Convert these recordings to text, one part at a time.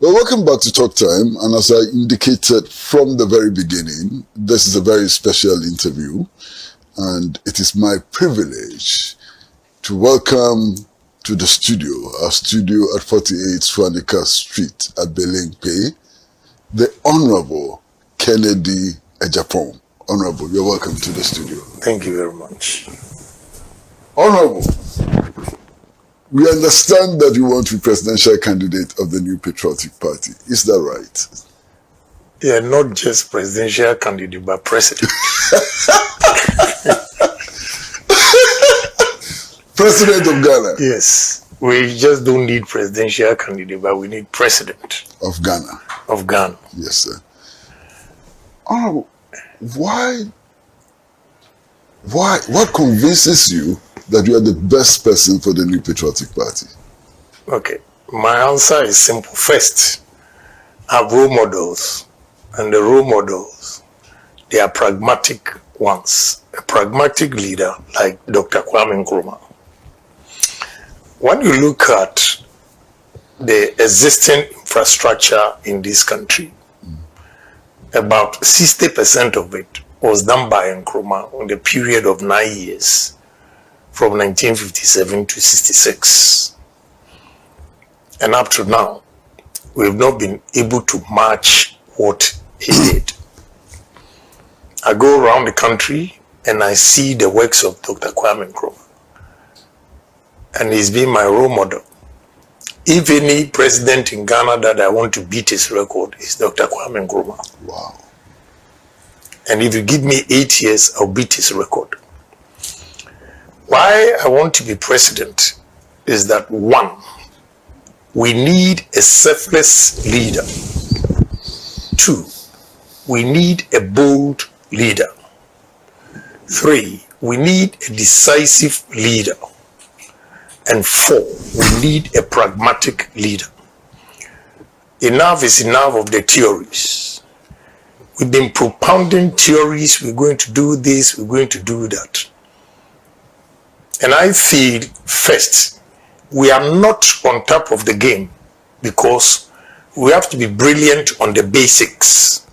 Well, welcome back to Talk Time. And as I indicated from the very beginning, this is a very special interview. And it is my privilege to welcome to the studio, our studio at 48 Swanika Street at Belengpe, the Honorable Kennedy Agyapong. Honorable, you're welcome to the studio. Thank you very much. Honorable, we understand that you want to be presidential candidate of the New Patriotic Party. Is that right? Yeah, not just presidential candidate, but president. President of Ghana? Yes. We just don't need presidential candidate, but we need president. Of Ghana? Of Ghana. Yes, sir. Honorable, what convinces you that you are the best person for the New Patriotic Party? Okay, my answer is simple. First, I have role models, and the role models, they are pragmatic ones. A pragmatic leader like Dr. Kwame Nkrumah. When you look at the existing infrastructure in this country, about 60% of it was done by Nkrumah in the period of 9 years, from 1957 to 66. And up to now, we've not been able to match what he did. I go around the country and I see the works of Dr. Kwame Nkrumah. And he's been my role model. If any president in Ghana that I want to beat his record is Dr. Kwame Nkrumah. Wow. And if you give me 8 years, I'll beat his record. Why I want to be president is that, one, we need a selfless leader. Two, we need a bold leader. Three, we need a decisive leader. And four, we need a pragmatic leader. Enough is enough of the theories. We've been propounding theories, we're going to do this, we're going to do that. And I feel, first, we are not on top of the game because we have to be brilliant on the basics.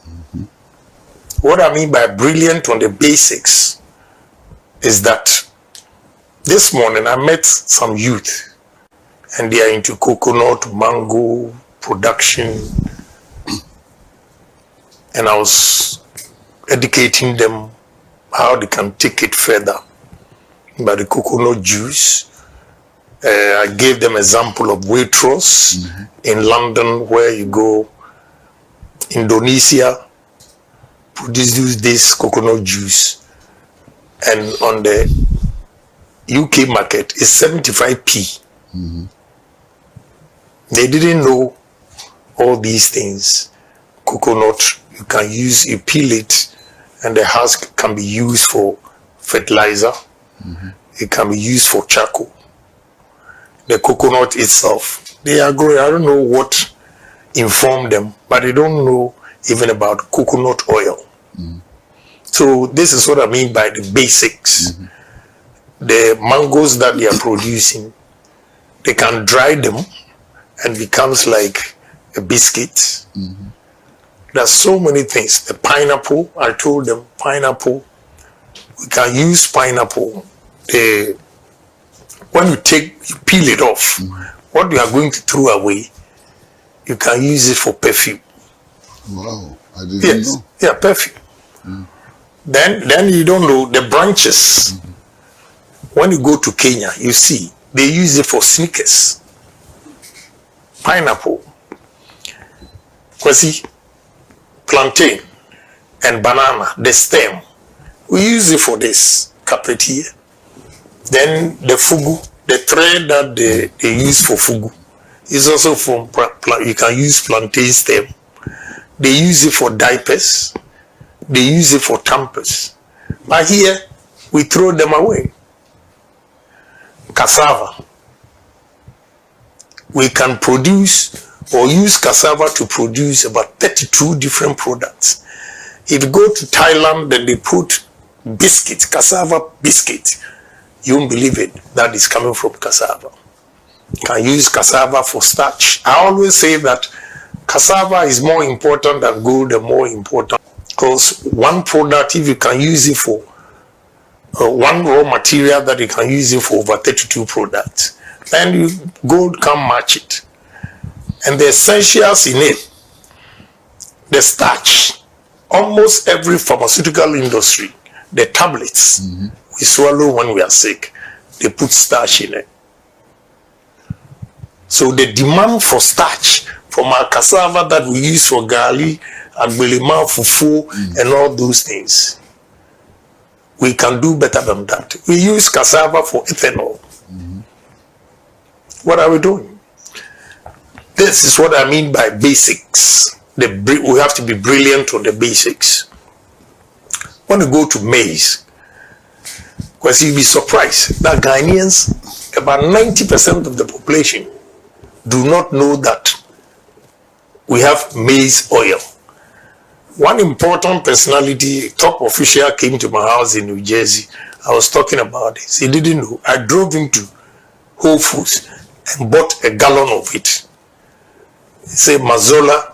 What I mean by brilliant on the basics is that this morning I met some youth and they are into coconut, mango production, and I was educating them how they can take it further by the coconut juice. I gave them example of Waitrose in London, where you go, Indonesia produces this coconut juice, and on the UK market is 75p. They didn't know all these things. Coconut, you can use, you peel it, and the husk can be used for fertilizer. It can be used for charcoal. The coconut itself, they are growing. I don't know what informed them, but they don't know even about coconut oil. So this is what I mean by the basics. The mangoes that they are producing, they can dry them and becomes like a biscuit. There's so many things. The pineapple, I told them, pineapple, we can use pineapple. When you peel it off, what you are going to throw away, you can use it for perfume. Wow, I didn't know. Yeah, perfume. Then you don't know the branches. When you go to Kenya, you see, they use it for sneakers. Pineapple, kwasi, plantain, and banana, the stem. We use it for this carpet here. Then the fugu, the thread that they use for fugu, is also from, you can use plantain stem. They use it for diapers. They use it for tampers. But here, we throw them away. Cassava. We can produce or use cassava to produce about 32 different products. If you go to Thailand, then they put biscuit, cassava biscuit. You won't believe it. That is coming from cassava. You can use cassava for starch. I always say that cassava is more important than gold and more important because one product, if you can use it for one raw material that you can use it for over 32 products, then gold can match it. And the essentials in it, the starch, almost every pharmaceutical industry, the tablets we swallow when we are sick, they put starch in it. So the demand for starch from our cassava that we use for gali, agbelema, fufu, and all those things, we can do better than that. We use cassava for ethanol. What are we doing? This is what I mean by basics. We have to be brilliant on the basics. When you go to maize, because you'll be surprised that Ghanaians, about 90% of the population, do not know that we have maize oil. One important personality, top official, came to my house in New Jersey. I was talking about this. He didn't know. I drove him to Whole Foods and bought a gallon of it. He said Mazola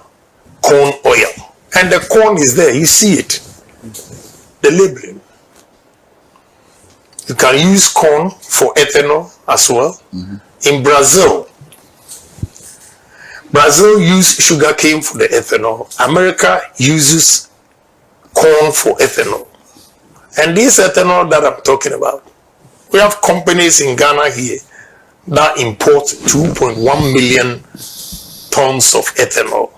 corn oil. And the corn is there. You see it. The labeling. You can use corn for ethanol as well. In Brazil uses sugarcane for the ethanol. America uses corn for ethanol. And this ethanol that I'm talking about, we have companies in Ghana here that import 2.1 million tons of ethanol.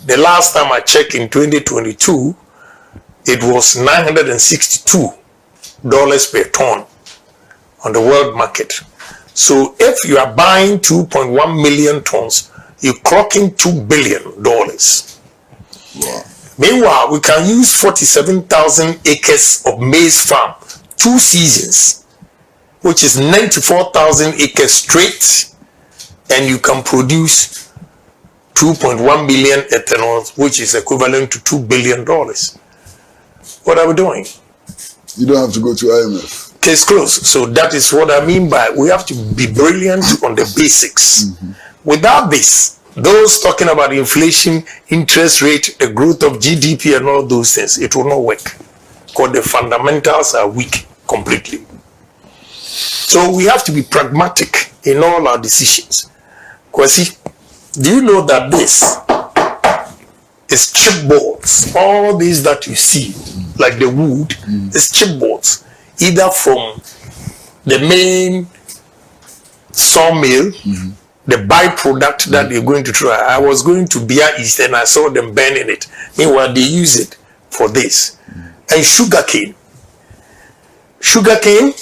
The last time I checked in 2022, it was $962 per ton on the world market. So if you are buying 2.1 million tons, you're clocking $2 billion. Wow. Meanwhile, we can use 47,000 acres of maize farm, 2 seasons, which is 94,000 acres straight, and you can produce 2.1 million ethanol, which is equivalent to $2 billion. What are we doing? You don't have to go to IMF. Case closed. So that is what I mean by we have to be brilliant on the basics. Without this, those talking about inflation, interest rate, the growth of GDP and all those things, it will not work. Because the fundamentals are weak completely. So we have to be pragmatic in all our decisions. Kwesi, do you know that this is chipboards? All these that you see, like the wood, is chipboards, either from the main sawmill, the byproduct that they're going to try. I was going to Bia East and I saw them burning it. Meanwhile, they use it for this. And sugarcane. Sugarcane,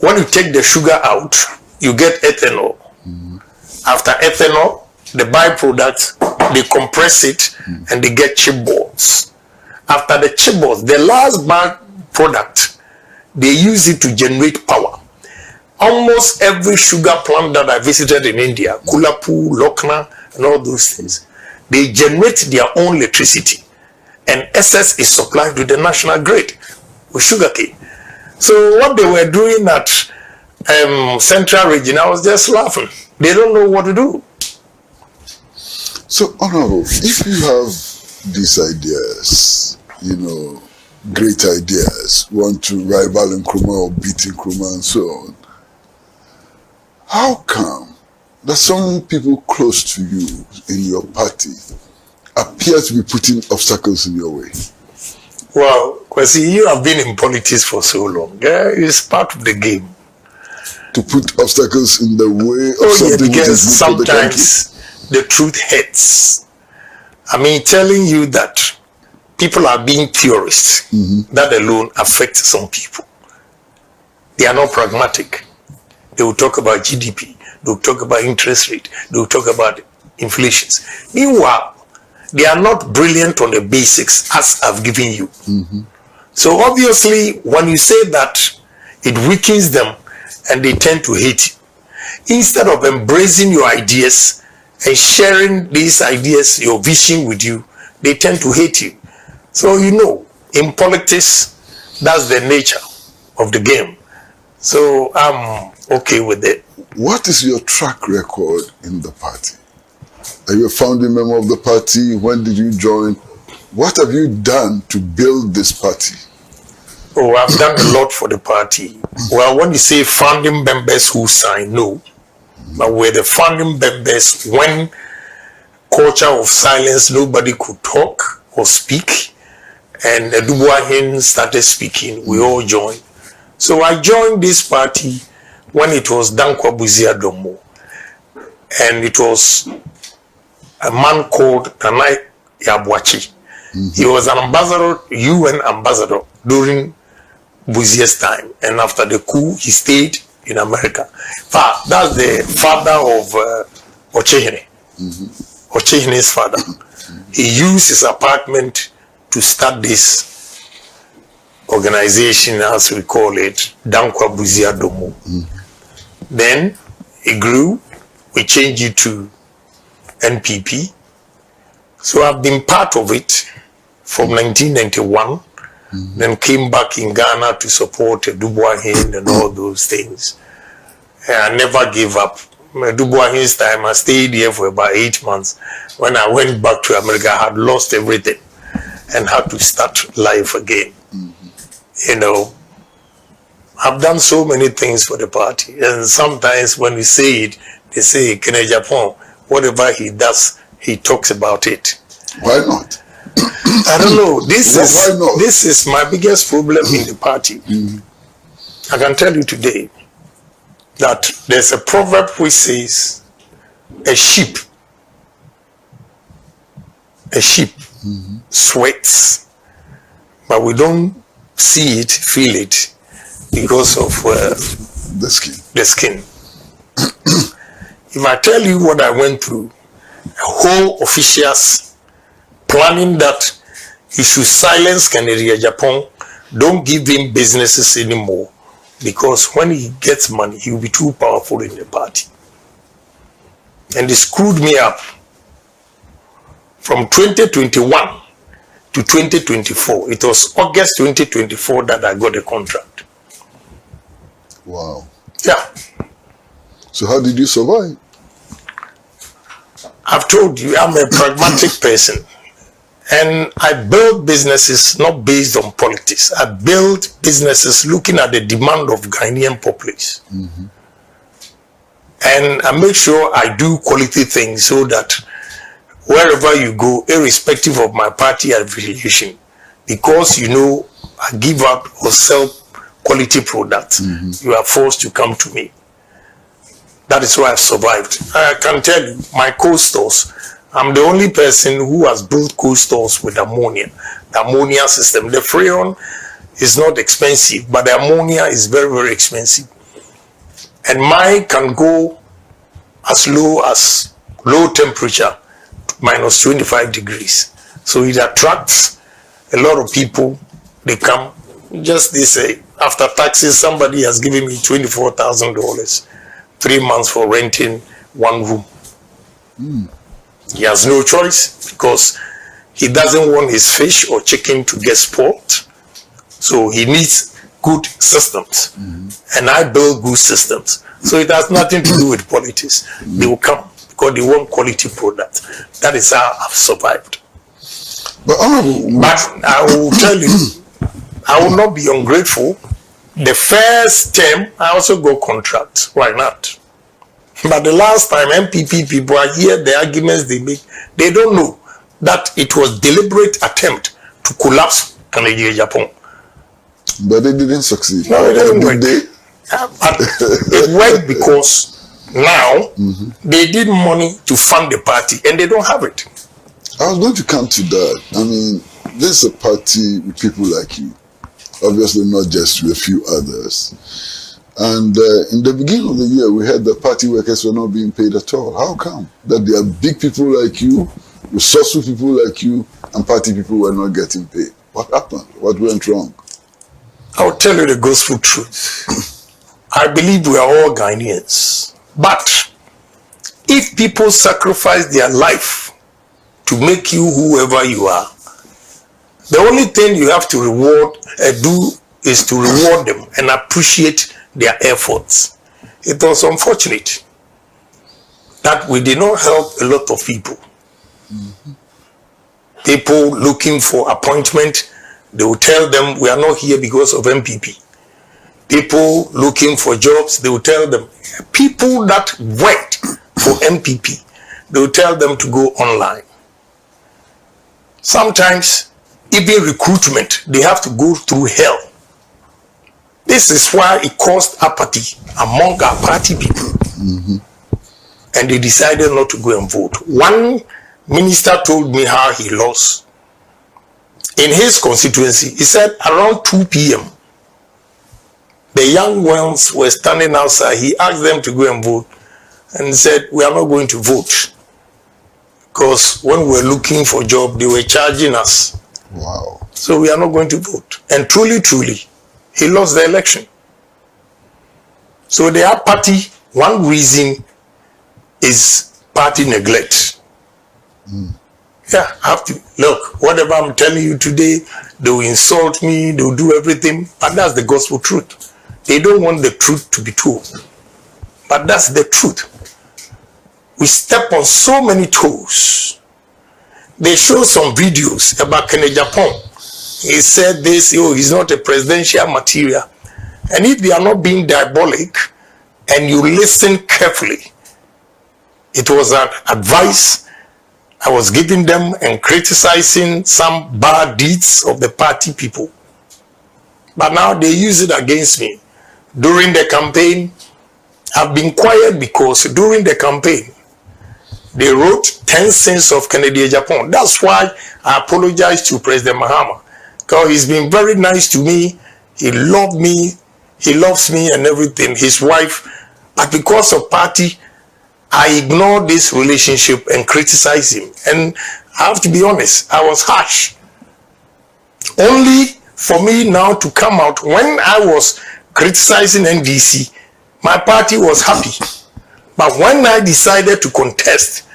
when you take the sugar out, you get ethanol. After ethanol, the byproduct, they compress it and they get chipboards. After the chipboards, the last byproduct, they use it to generate power. Almost every sugar plant that I visited in India, Kulapu, Lokna, and all those things, they generate their own electricity. And excess is supplied to the national grid with sugarcane. So what they were doing at Central Region, I was just laughing. They don't know what to do. So, Honorable, if you have these ideas, great ideas, want to rival Nkrumah or beat Nkrumah and so on, how come that some people close to you in your party appear to be putting obstacles in your way? Well, Kwesi, you have been in politics for so long. It's part of the game. To put obstacles in the way of something which is good for the country? Sometimes the truth hurts. I mean, telling you that people are being purists, that alone affects some people. They are not pragmatic. They will talk about GDP. They will talk about interest rate. They will talk about inflations. Meanwhile, they are not brilliant on the basics as I've given you. So obviously, when you say that, it weakens them and they tend to hate you. Instead of embracing your ideas and sharing these ideas, your vision with you, they tend to hate you. So in politics, that's the nature of the game. So I'm okay with it. What is your track record in the party? Are you a founding member of the party? When did you join? What have you done to build this party? Oh, I've done a lot for the party. Well, when you say founding members who sign, no. But we're the founding members when culture of silence, nobody could talk or speak. And Dubois started speaking, we all joined. So I joined this party when it was Dankwa Buzia Domo. And it was a man called Tanai Yabwachi. He was an ambassador, UN ambassador during Buzia's time. And after the coup, he stayed in America. That's the father of Ochehene. Ochehene's father. He used his apartment to start this organization, as we call it, Dankwa Buzia Domo. Then it grew. We changed it to NPP. So I've been part of it from 1991. Then came back in Ghana to support Dubois and all those things. And I never gave up. Dubois' time, I stayed here for about 8 months. When I went back to America, I had lost everything and had to start life again. You know, I've done so many things for the party. And sometimes when we say it, they say, Agyapong, whatever he does, he talks about it. Why not? I don't know. This is my biggest problem in the party. I can tell you today that there's a proverb which says, a sheep sweats, but we don't see it, feel it, because of the skin. If I tell you what I went through, a whole officials planning that you should silence Kennedy Agyapong, don't give him businesses anymore, because when he gets money, he will be too powerful in the party. And they screwed me up. From 2021 to 2024, it was August 2024 that I got a contract. Wow. Yeah. So how did you survive? I've told you, I'm a pragmatic person. And I build businesses not based on politics. I build businesses looking at the demand of Ghanaian population. And I make sure I do quality things so that wherever you go, irrespective of my party affiliation, because you know I give out or sell quality products, you are forced to come to me. That is why I've survived. I can tell you, my co-stores, I'm the only person who has built co-stores with ammonia, the ammonia system. The freon is not expensive, but the ammonia is very, very expensive. And mine can go as low as low temperature, minus 25 degrees. So it attracts a lot of people. They come, just they say, after taxes, somebody has given me $24,000, 3 months for renting one room. He has no choice because he doesn't want his fish or chicken to get spoiled. So he needs good systems. And I build good systems. So it has nothing to do with politics. They will come because they want quality products. That is how I've survived. But I will tell you, I will not be ungrateful. The first term, I also got contracts. Why not? But the last time MPP people are here, the arguments they make, they don't know that it was deliberate attempt to collapse Kennedy Agyapong. But they didn't succeed. No, it didn't work. But it worked because now they need money to fund the party and they don't have it. I was going to come to that. I mean, this is a party with people like you. Obviously not just with a few others. And in the beginning of the year, we heard that party workers were not being paid at all. How come? That there are big people like you, resourceful people like you, and party people were not getting paid. What happened? What went wrong? I'll tell you the gospel truth. I believe we are all Ghanaians. But if people sacrifice their life to make you whoever you are, the only thing you have to do is to reward them and appreciate their efforts. It was unfortunate. that we did not help a lot of people. People looking for appointment, they will tell them we are not here because of MPP. People looking for jobs, they will tell them. People that went for MPP, they will tell them to go online. Sometimes, even recruitment, they have to go through hell. This is why it caused apathy among our party people. And they decided not to go and vote. One minister told me how he lost. In his constituency, he said around 2 p.m., the young ones were standing outside. He asked them to go and vote and said, we are not going to vote. Because when we were looking for a job, they were charging us. Wow. So we are not going to vote. And truly, he lost the election. So the party, one reason is party neglect. Yeah, I have to look, whatever I'm telling you today, they will insult me, they will do everything, but that's the gospel truth. They don't want the truth to be told, but that's the truth. We step on so many toes. They show some videos about Agyapong. He said this, oh, he's not a presidential material. And if they are not being diabolic and you listen carefully, it was an advice I was giving them and criticizing some bad deeds of the party people. But now they use it against me. During the campaign, I've been quiet because during the campaign, they wrote 10 sins of Kennedy Agyapong. That's why I apologize to President Mahama. Because he's been very nice to me. He loved me. He loves me and everything. His wife. But because of party, I ignored this relationship and criticized him. And I have to be honest, I was harsh. Only for me now to come out, when I was criticizing NDC, my party was happy. But when I decided to contest,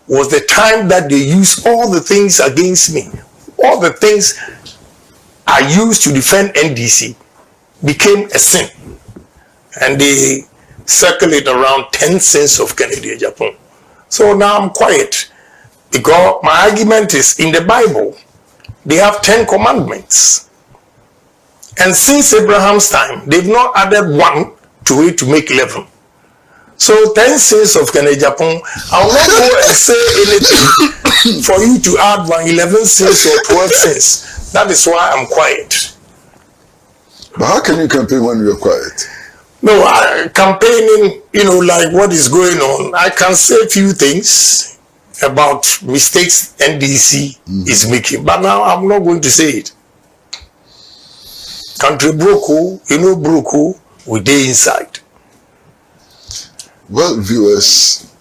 was the time that they used all the things against me. All the things I used to defend NDC became a sin. And they circulate around 10 sins of Kennedy Agyapong. So now I'm quiet. Because my argument is, in the Bible, they have 10 commandments. And since Abraham's time, they've not added one to it to make 11. So 10 sins of Kennedy Agyapong, I will not go and say anything for you to add 11 sins or 12 sins. That is why I'm quiet. But how can you campaign when you're quiet? No, campaigning, like what is going on, I can say a few things about mistakes NDC is making. But now I'm not going to say it. Country broke, broke, we day inside. Well, viewers,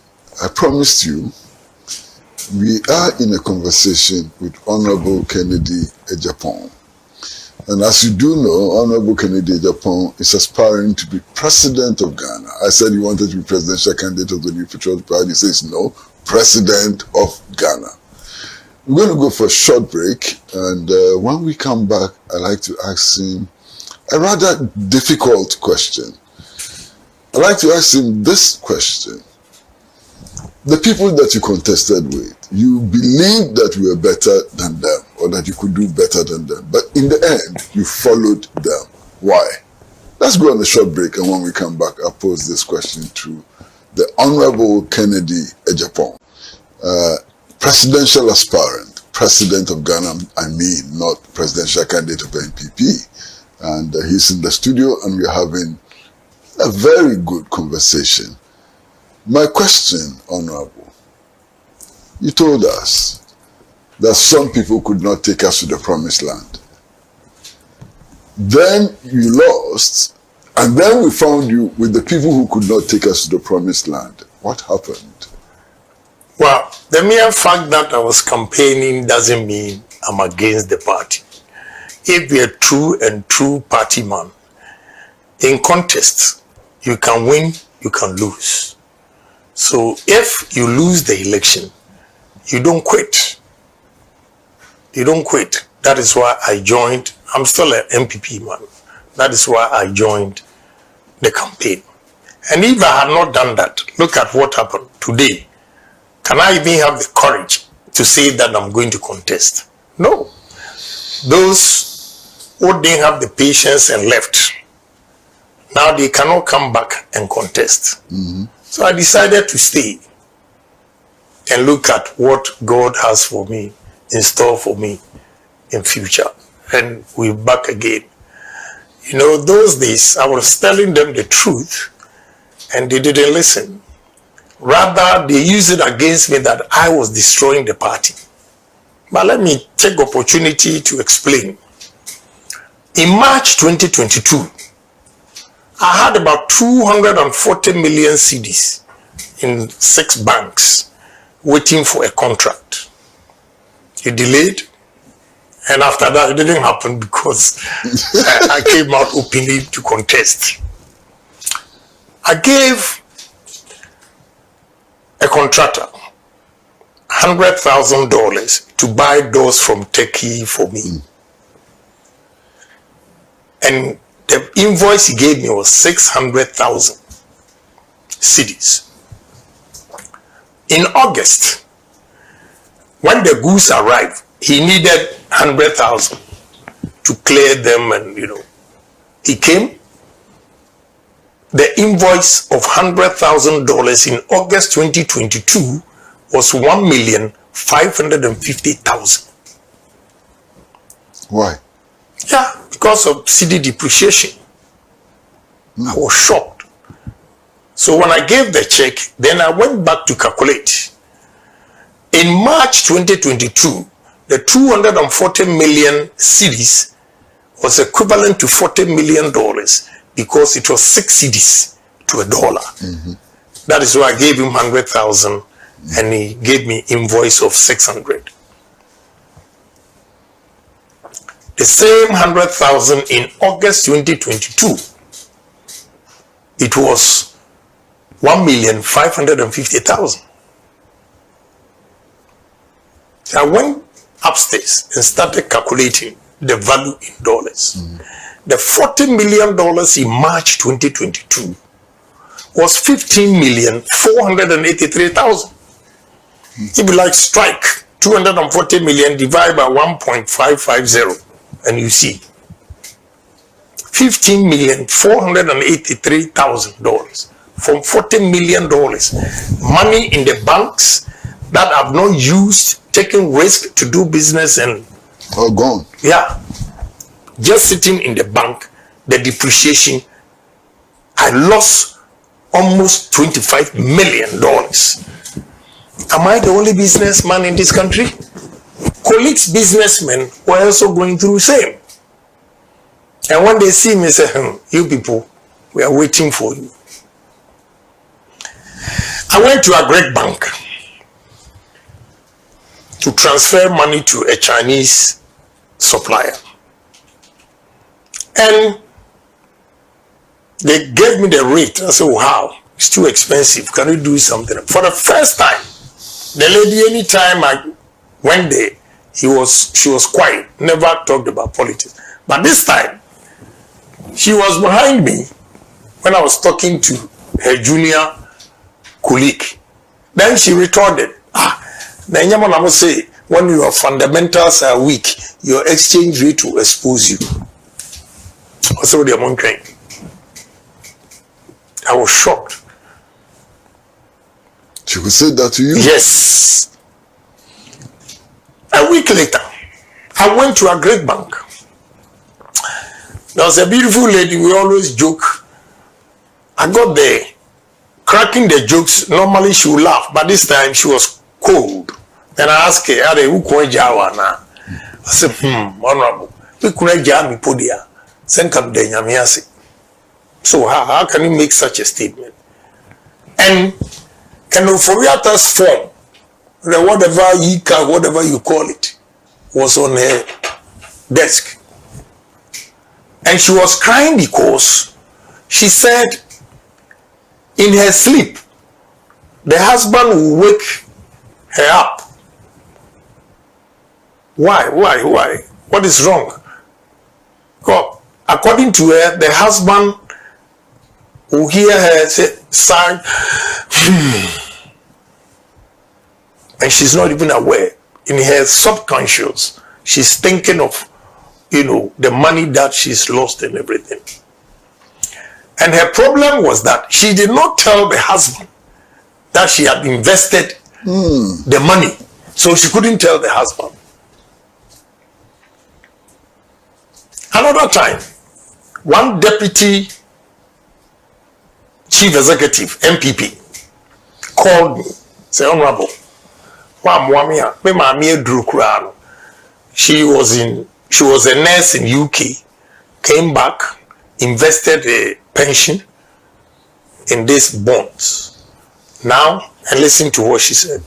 I promised you, we are in a conversation with Honorable Kennedy Agyapong. And as you do know, Honorable Kennedy Agyapong is aspiring to be president of Ghana. I said he wanted to be presidential candidate of the New Patriotic Party. He says no, president of Ghana. We're going to go for a short break. And when we come back, I'd like to ask him a rather difficult question. I'd like to ask him this question. The people that you contested with, you believed that you were better than them or that you could do better than them. But in the end, you followed them. Why? Let's go on a short break, and when we come back, I'll pose this question to the Honorable Kennedy Agyapong, presidential aspirant, president of Ghana, not presidential candidate of NPP. And he's in the studio, and we're having a very good conversation. My question, Honorable, you told us that some people could not take us to the promised land. Then you lost, and then we found you with the people who could not take us to the promised land. What happened? Well, the mere fact that I was campaigning doesn't mean I'm against the party. If you're a true party man, in contests, you can win, you can lose. So if you lose the election, you don't quit. You don't quit. That is why I joined. I'm still an MPP man. That is why I joined the campaign. And if I had not done that, look at what happened today. Can I even have the courage to say that I'm going to contest? No. Those who didn't have the patience and left, now they cannot come back and contest. So I decided to stay and look at what God has for me, in store for me in future. And we're back again. You know, those days I was telling them the truth and they didn't listen. Rather, they used it against me that I was destroying the party. But let me take the opportunity to explain. In March 2022, I had about 240 million cedis in 6 banks waiting for a contract. It delayed, and after that it didn't happen because I came out openly to contest. I gave a contractor $100,000 to buy doors from Turkey for me. And the invoice he gave me was 600,000 cedis. In August, when the goods arrived, he needed 100,000 to clear them, and he came. The invoice of $100,000 in August 2022 was 1,550,000. Why? Yeah, because of CD depreciation. I was shocked. So when I gave the check, then I went back to calculate. In March 2022, the 240 million cedis was equivalent to $40 million because it was 6 cedis to $1. That is why I gave him 100,000 and he gave me invoice of 600. The same 100,000 in August 2022, it was 1,550,000. I went upstairs and started calculating the value in dollars. The $40 million in March 2022 was 15,483,000. If you like, strike 240 million divided by 1.550, and you see $15,483,000 from $40 million. Money in the banks that I've not used, taking risk to do business, and all gone. Yeah, just sitting in the bank. The depreciation, I lost almost $25 million. Am I the only businessman in this country? Colleagues, businessmen were also going through the same. And when they see me, they say, you people, we are waiting for you. I went to a great bank to transfer money to a Chinese supplier. And they gave me the rate. I said, wow, it's too expensive. Can you do something? For the first time, the lady, anytime I went there, she was quiet, never talked about politics. But this time, she was behind me when I was talking to her junior colleague. Then she retorted, then I must say, when your fundamentals are weak, your exchange rate will expose you. Also, the amount I was shocked. She would say that to you? Yes. A week later, I went to a great bank. There was a beautiful lady, we always joke. I got there, cracking the jokes. Normally she would laugh, but this time she was cold. Then I asked her, who can jawa na? I said, honorable, we couldn't jam me podia. Send come there, nyamiasi. So how can you make such a statement? And can Euphoria's form, whatever you call it, was on her desk. And she was crying because she said in her sleep, the husband will wake her up. Why? What is wrong? God, according to her, the husband who hear her say, sigh, and she's not even aware. In her subconscious, she's thinking of, the money that she's lost and everything. And her problem was that she did not tell the husband that she had invested the money. So she couldn't tell the husband. Another time, one deputy chief executive, MPP, called me, said, Honorable, she was a nurse in UK, came back, invested a pension in these bonds. Now, and listen to what she said.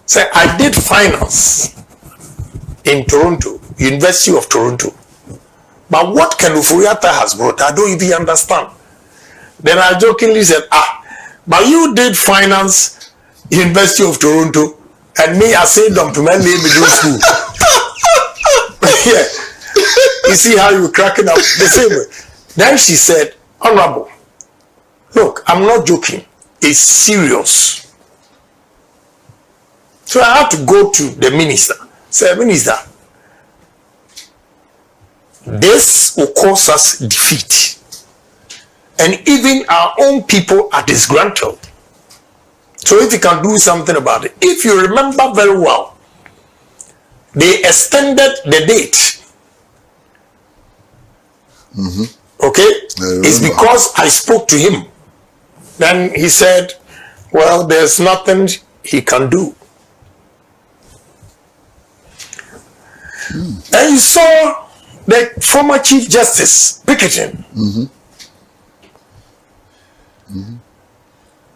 Say, I did finance in Toronto, University of Toronto. But what Kufour has brought, I don't even understand. Then I jokingly said, but you did finance University of Toronto, and me, I said them to my middle school. Yeah. You see how you cracking up the same way. Then she said, Honorable, look, I'm not joking. It's serious. So I had to go to the minister. Say, Minister, this will cause us defeat. And even our own people are disgruntled. So if you can do something about it. If you remember very well, they extended the date. Okay? It's because I spoke to him. Then he said, well, there's nothing he can do. And you saw the former Chief Justice picketing.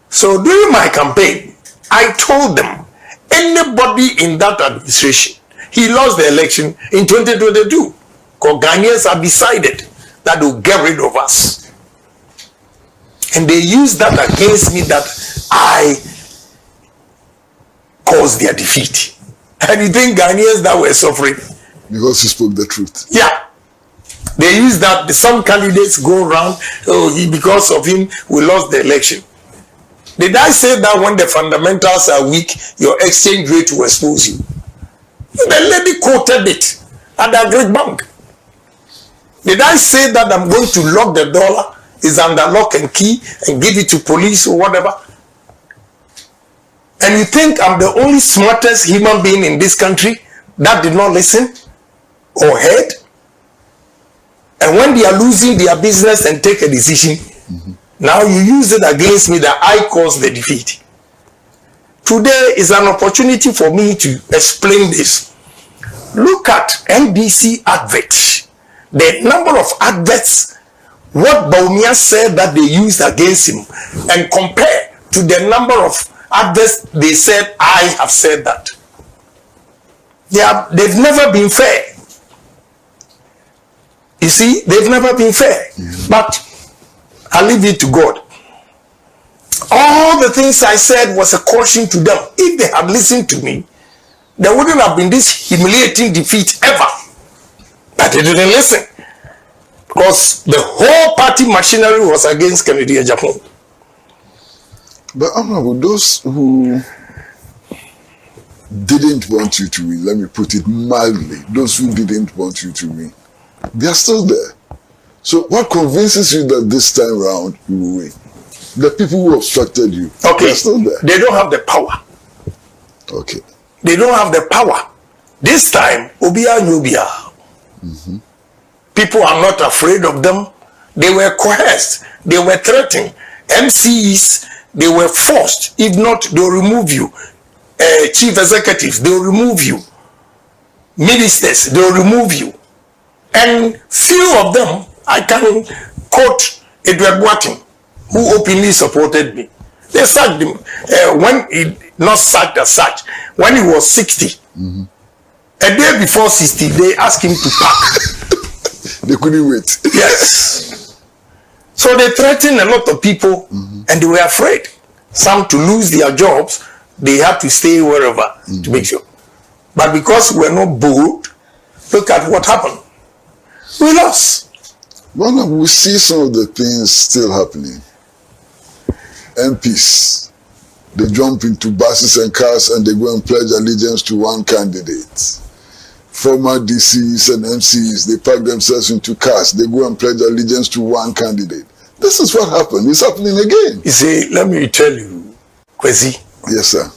So during my campaign, I told them, anybody in that administration, he lost the election in 2022. Because Ghanaians have decided that they'll get rid of us. And they used that against me, that I caused their defeat. And you think Ghanaians that were suffering? Because you spoke the truth. Yeah. They use that. Some candidates go around, because of him, we lost the election. Did I say that when the fundamentals are weak, your exchange rate will expose you? The lady quoted it at the Great Bank. Did I say that I'm going to lock the dollar, is under lock and key, and give it to police or whatever? And you think I'm the only smartest human being in this country that did not listen or heard? And when they are losing their business and take a decision, now you use it against me that I caused the defeat. Today is an opportunity for me to explain this. Look at NBC adverts. The number of adverts, what Bawumia said that they used against him, and compare to the number of adverts they said I have said that. They've never been fair. You see, they've never been fair. But I leave it to God. All the things I said was a caution to them. If they had listened to me, there wouldn't have been this humiliating defeat ever. But they didn't listen. Because the whole party machinery was against Kennedy Agyapong. But Honorable, those who didn't want you to win, let me put it mildly, those who didn't want you to win, they are still there. So what convinces you that this time round you will win? The people who obstructed you, okay, they are still there. They don't have the power. Okay. They don't have the power. This time, Obia Nubia. People are not afraid of them. They were coerced. They were threatened. MCs, they were forced. If not, they'll remove you. Chief executives, they'll remove you. Ministers, they'll remove you. And few of them, I can quote Edward Boakye, who openly supported me. They sacked him when he not sacked as such. When he was 60, a day before 60, they asked him to pack. They couldn't wait. Yes. So they threatened a lot of people, and they were afraid. Some to lose their jobs, they had to stay wherever to make sure. But because we're not bold, look at what happened. We lost. Well, we see some of the things still happening. MPs, they jump into buses and cars and they go and pledge allegiance to one candidate. Former DCs and MCs, they pack themselves into cars, they go and pledge allegiance to one candidate. This is what happened. It's happening again. You see, let me tell you, Kwesi. Yes, sir.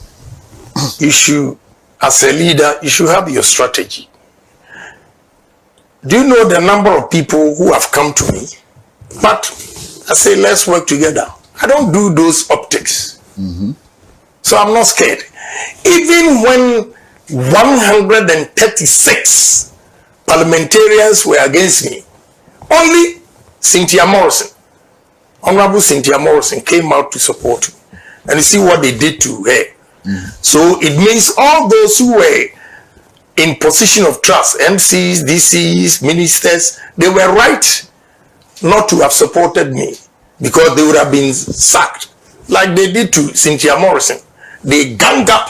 As a leader, you should have your strategy. Do you know the number of people who have come to me? But I say, let's work together. I don't do those optics. So I'm not scared. Even when 136 parliamentarians were against me, only Cynthia Morrison, Honorable Cynthia Morrison, came out to support me. And you see what they did to her. So it means all those who were in position of trust, MCs, DCs, ministers, they were right not to have supported me because they would have been sacked like they did to Cynthia Morrison. They ganged up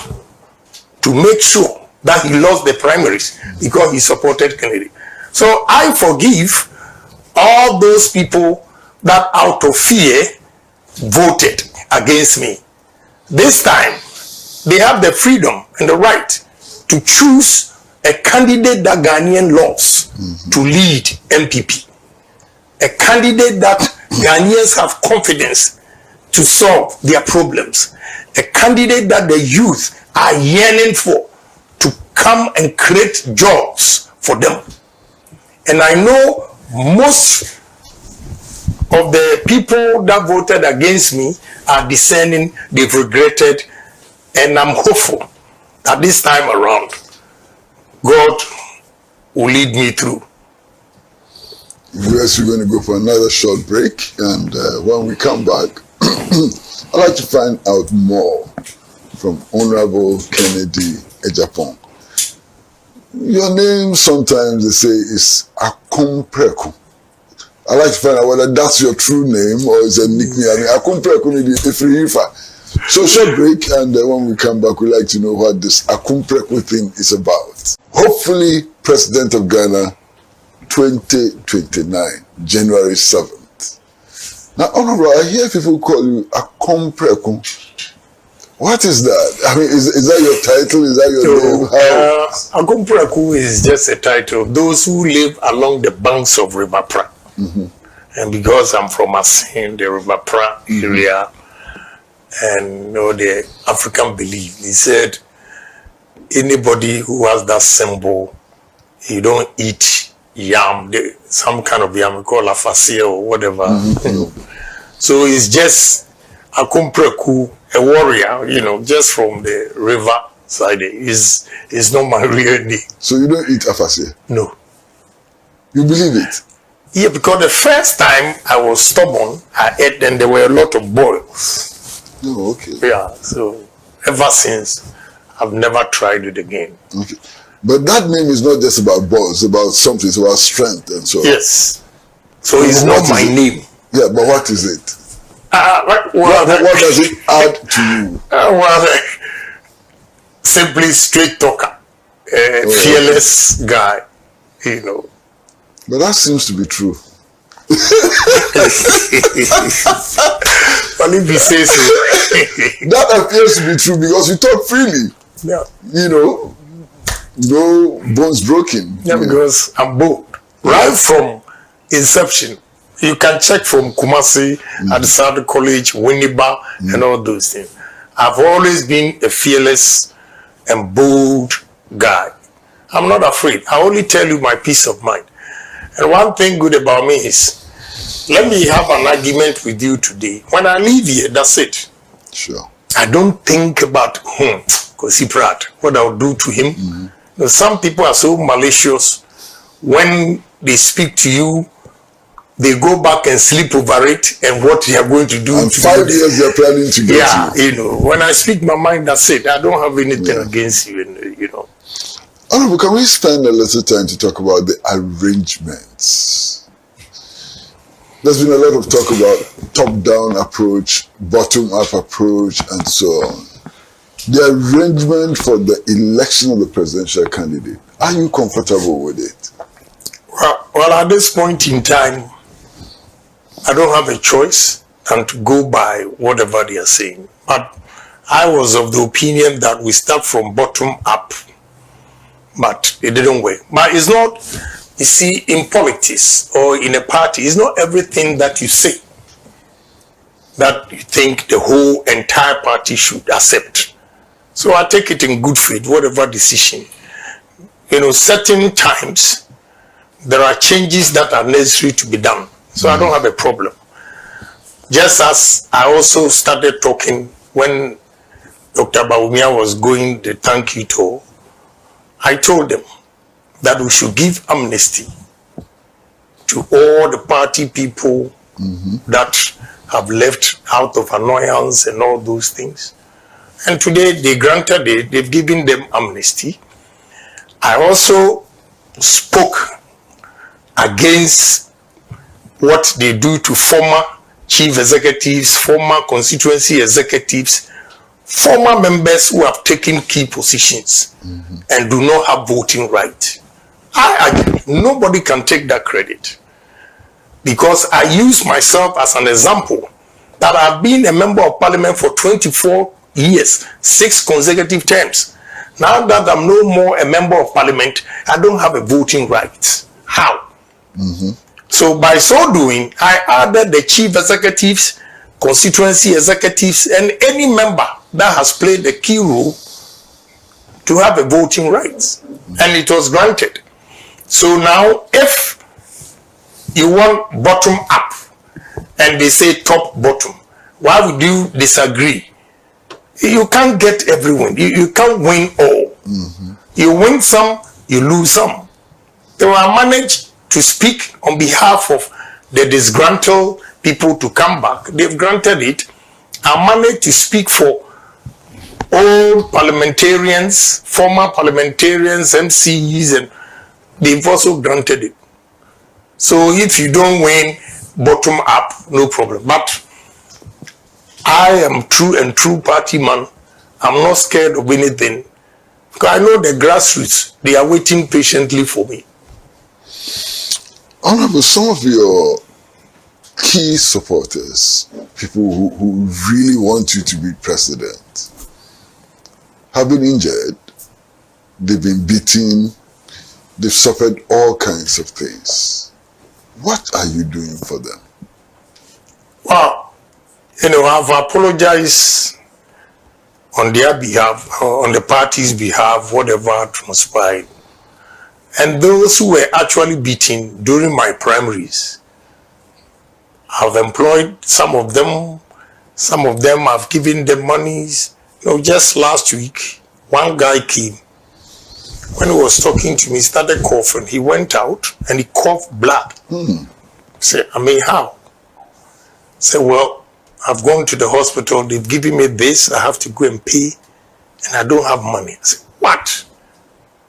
to make sure that he lost the primaries because he supported Kennedy. So I forgive all those people that out of fear voted against me. This time, they have the freedom and the right to choose a candidate that Ghanaian loves to lead MPP. A candidate that Ghanaians have confidence to solve their problems. A candidate that the youth are yearning for to come and create jobs for them. And I know most of the people that voted against me are discerning, they've regretted, and I'm hopeful that this time around, God will lead me through. Yes, we're going to go for another short break, and when we come back, I'd like to find out more from Honorable Kennedy Agyapong. Your name sometimes they say is Akompreku. I'd like to find out whether that's your true name or is a nickname. I mean, Akompreku may be Ifrihifa. So short break, and when we come back, we'd like to know what this Akompreku thing is about. Hopefully, President of Ghana, 2029, January 7th. Now, Honorable, I hear people call you Akompreku. What is that? I mean, is that your title? Is that your name? Akompreku is just a title. Those who live along the banks of River Pra. And because I'm from Asen, the River Pra area, and you know the African belief, he said, anybody who has that symbol, you don't eat yam, some kind of yam, we call afasia or whatever. You know. So it's just Akompreku, a warrior, you know, just from the river side. Is not my real name. So you don't eat afasia? No. You believe it? Yeah, because the first time I was stubborn, I ate, and there were a lot of boils. Oh, okay. Yeah, so ever since, I've never tried it again. Okay. But that name is not just about balls, it's about something, it's about strength and so on. Yes. So it's not my name. Yeah, but what is it? What does it add to you? Simply straight talker, fearless guy, you know. But that seems to be true. But if you say so. That appears to be true because you talk freely. Yeah. You know, no bones broken. Yeah, because I'm bold. Right from inception. You can check from Kumasi, at the South College, Winneba, and all those things. I've always been a fearless and bold guy. I'm not afraid. I only tell you my peace of mind. And one thing good about me is, let me have an argument with you today. When I leave here, that's it. Sure. I don't think about Kosi Pratt, what I'll do to him. You know, some people are so malicious. When they speak to you, they go back and sleep over it and what they are going to do. And 5 years they're planning to get you. You know, when I speak my mind, that's it. I don't have anything against you, you know. Honorable, can we spend a little time to talk about the arrangements? There's been a lot of talk about top-down approach, bottom-up approach, and so on. The arrangement for the election of the presidential candidate, are you comfortable with it? Well, at this point in time, I don't have a choice. than to go by whatever they are saying. But I was of the opinion that we start from bottom up, but it didn't work. But it's not, you see, in politics or in a party, it's not everything that you say that you think the whole entire party should accept. So I take it in good faith, whatever decision. You know, certain times there are changes that are necessary to be done. So I don't have a problem. Just as I also started talking when Dr. Bawumia was going the thank you tour, I told them that we should give amnesty to all the party people that have left out of annoyance and all those things. And today they granted it, they've given them amnesty. I also spoke against what they do to former chief executives, former constituency executives, former members who have taken key positions and do not have voting right. I agree, nobody can take that credit, because I use myself as an example that I've been a member of parliament for 24 years, 6 consecutive terms. Now that I'm no more a member of parliament, I don't have a voting right. How? So by so doing, I added the chief executives, constituency executives, and any member that has played a key role to have a voting right. And it was granted. So now, if you want bottom up, and they say top bottom, why would you disagree? You can't get everyone. You can't win all. You win some, you lose some. They were managed to speak on behalf of the disgruntled people to come back. They've granted it. I managed to speak for all parliamentarians, former parliamentarians, MCs, and they've also granted it. So if you don't win bottom up, no problem. But I am true party man. I'm not scared of anything, because I know the grassroots, they are waiting patiently for me. Honorable, some of your key supporters, people who really want you to be president, have been injured, they've been beaten, they've suffered all kinds of things. What are you doing for them? Well, you know, I've apologized on their behalf, on the party's behalf, whatever transpired. And those who were actually beaten during my primaries, I've employed some of them I've given them monies. You know, just last week, one guy came. When he was talking to me, he started coughing. He went out and he coughed blood. I said, I mean, how? I said, well, I've gone to the hospital. They've given me this. I have to go and pay. And I don't have money. I said, what?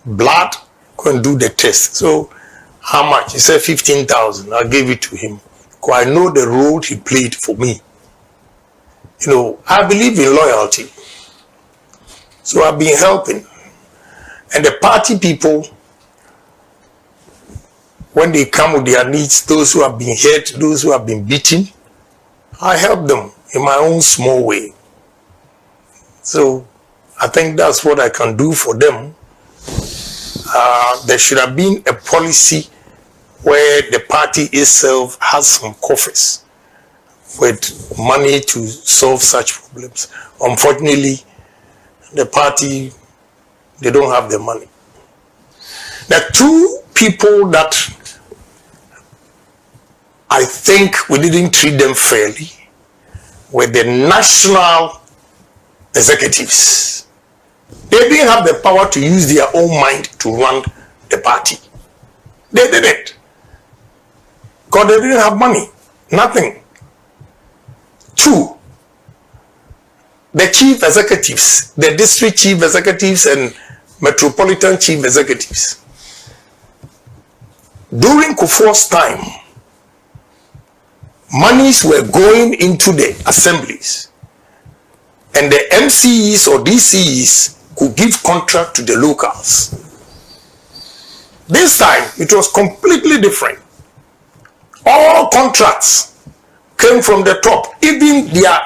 Blood? Go and do the test. So, how much? He said 15,000. I gave it to him, because I know the role he played for me. You know, I believe in loyalty. So I've been helping. And the party people, when they come with their needs, those who have been hurt, those who have been beaten, I help them in my own small way. So I think that's what I can do for them. There should have been a policy where the party itself has some coffers with money to solve such problems. Unfortunately, the party, they don't have the money. The two people that I think we didn't treat them fairly were the national executives. They didn't have the power to use their own mind to run the party. They didn't. Because they didn't have money. Nothing. 2, the chief executives, the district chief executives and metropolitan chief executives. During Kufour's time, monies were going into the assemblies, and the MCEs or DCEs could give contract to the locals. This time, it was completely different. All contracts came from the top. Even their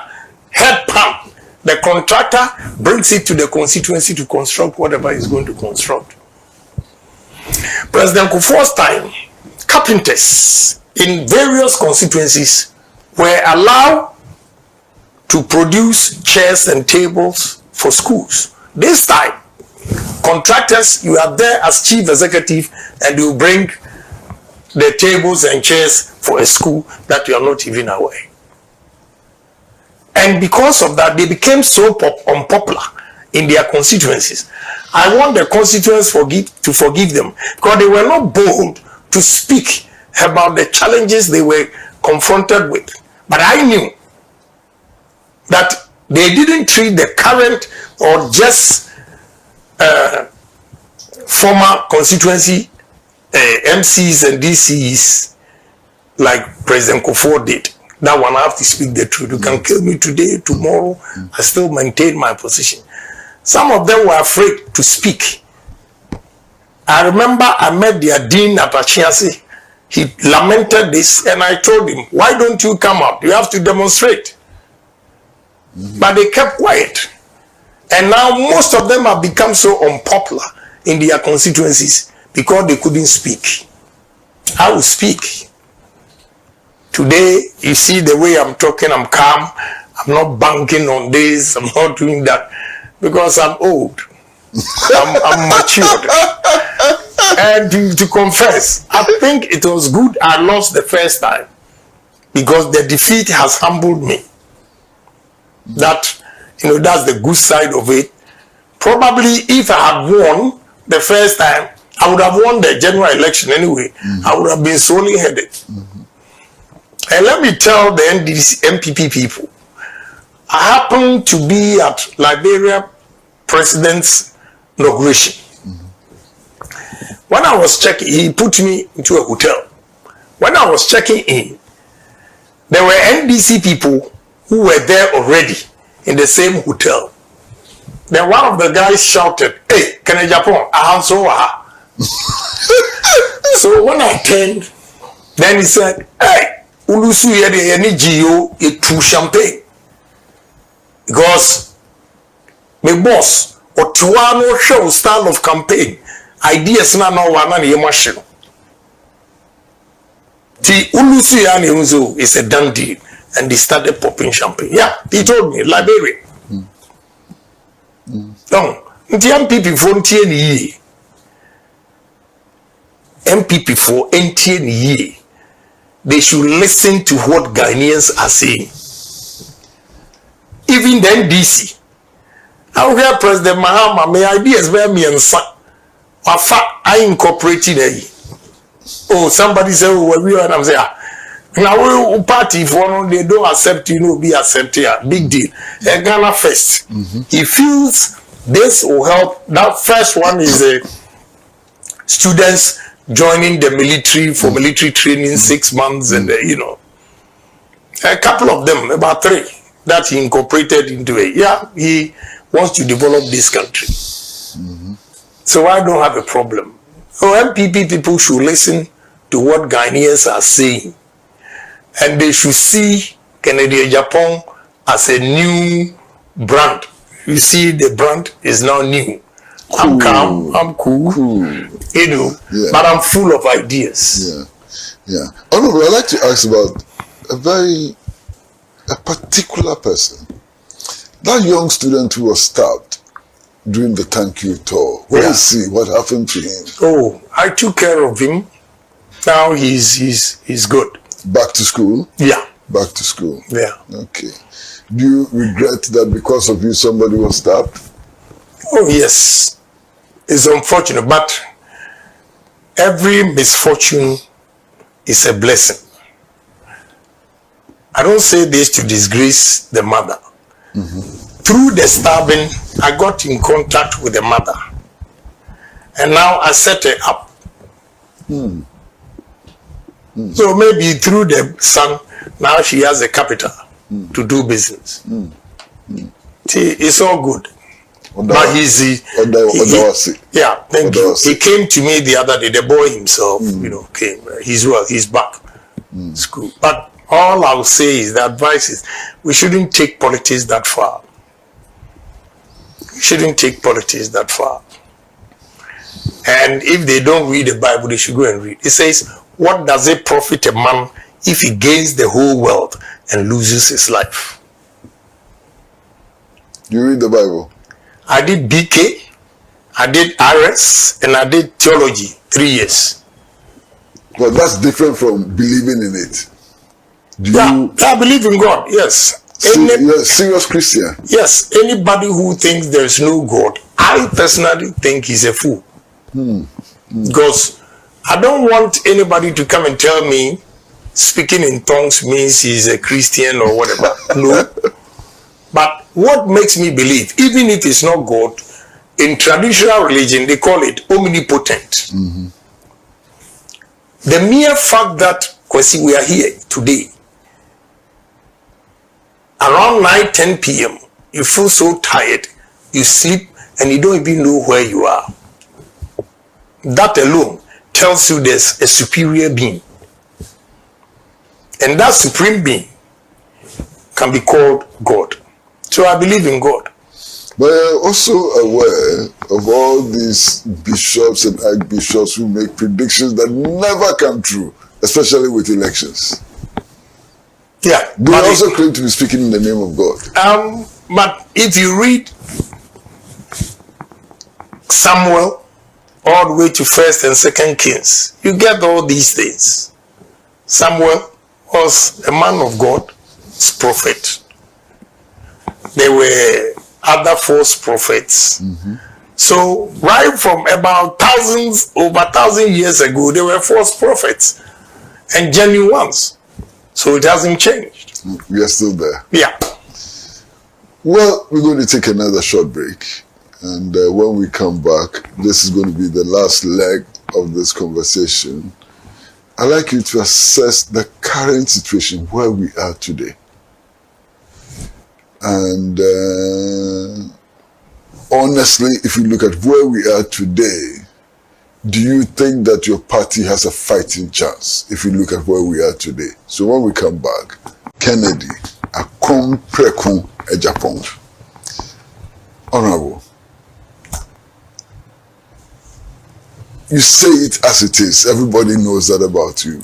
head pump, the contractor brings it to the constituency to construct whatever he's going to construct. President Kufour's time, carpenters in various constituencies were allowed to produce chairs and tables for schools. This time, contractors, you are there as chief executive and you bring the tables and chairs for a school that you are not even aware. And because of that, they became so unpopular in their constituencies. I want the constituents to forgive them because they were not bold to speak about the challenges they were confronted with. But I knew that they didn't treat the current or just former constituency MCs and DCs like President Kufour did. That one I have to speak the truth. You can kill me today, tomorrow, I still maintain my position. Some of them were afraid to speak. I remember I met their dean at Asenso. He lamented this and I told him, why don't you come out? You have to demonstrate. But they kept quiet. And now most of them have become so unpopular in their constituencies because they couldn't speak. I will speak. Today, you see the way I'm talking, I'm calm. I'm not banking on this. I'm not doing that because I'm old. I'm matured. And to confess, I think it was good I lost the first time because the defeat has humbled me. That, that's the good side of it. Probably if I had won the first time, I would have won the general election anyway. I would have been solely headed. And let me tell the MPP people, I happened to be at Liberia president's inauguration. When I was checking, he put me into a hotel. When I was checking in, there were NDC people who were there already in the same hotel. Then one of the guys shouted, "Hey, Agyapong, Asenso." So when I turned, then he said, "Hey, Ulusu yede any GO itu champagne." Because my boss, Otuano show style of campaign, ideas na no one na yemashino. The Ulusu yani unzo is a done deal. And they started popping champagne. Yeah, he told me, Liberia. No, the MPP for NTNE. MPP for NTNE. They should listen to what Ghanaians are saying. Even the NDC. I hear President Mahama, my ideas were me and son. I incorporated it. Oh, somebody said, oh, we are, and I'm saying, now we party for they don't accept, be accepted. Big deal. Ghana first. He feels this will help. That first one is students joining the military for military training 6 months, and a couple of them, about 3, that he incorporated into it. Yeah, he wants to develop this country. So I don't have a problem. So MPP people should listen to what Ghanaians are saying. And they should see Agyapong as a new brand. You see, the brand is now new. Cool. I'm calm, I'm cool. But I'm full of ideas. Yeah. Honorable, I'd like to ask about a particular person. That young student who was stabbed during the thank you tour. Where is he? What happened to him? Oh, I took care of him. Now he's good. Back to school? Yeah. Back to school? Yeah. Okay. Do you regret that because of you somebody was stabbed? Oh, yes. It's unfortunate, but every misfortune is a blessing. I don't say this to disgrace the mother. Through the stabbing, I got in contact with the mother. And now I set her up. So maybe through the son, now she has a capital to do business. See, it's all good. But yeah, thank you. He came to me the other day, the boy himself, came. He's well, he's back. School. But All I'll say is the advice is we shouldn't take politics that far. We shouldn't take politics that far. And if they don't read the Bible, they should go and read. It says, what does it profit a man if he gains the whole world and loses his life? You read the Bible? I did BK, I did RS, and I did theology 3 years. But that's different from believing in it. I believe in God, yes. You're a serious Christian. Yes, anybody who thinks there's no God, I personally think he's a fool. Because I don't want anybody to come and tell me speaking in tongues means he's a Christian or whatever. No. But what makes me believe, even if it's not God, in traditional religion they call it omnipotent. The mere fact that, Kwesi, we are here today, around 9-10 p.m., you feel so tired, you sleep, and you don't even know where you are. That alone tells you there's a superior being. And that supreme being can be called God. So I believe in God. But I'm also aware of all these bishops and archbishops who make predictions that never come true, especially with elections. Yeah. They also claim to be speaking in the name of God. But if you read Samuel all the way to 1st and 2nd Kings, you get all these things. Samuel was a man of God, his prophet. There were other false prophets. So right from about over 1,000 years ago, there were false prophets and genuine ones. So it hasn't changed. We are still there. Yeah. Well, we're going to take another short break. And when we come back, this is going to be the last leg of this conversation. I'd like you to assess the current situation where we are today. And honestly, if you look at where we are today, do you think that your party has a fighting chance if you look at where we are today? So when we come back, Kennedy, Akom Preku Agyapong. Honorable, you say it as it is. Everybody knows that about you.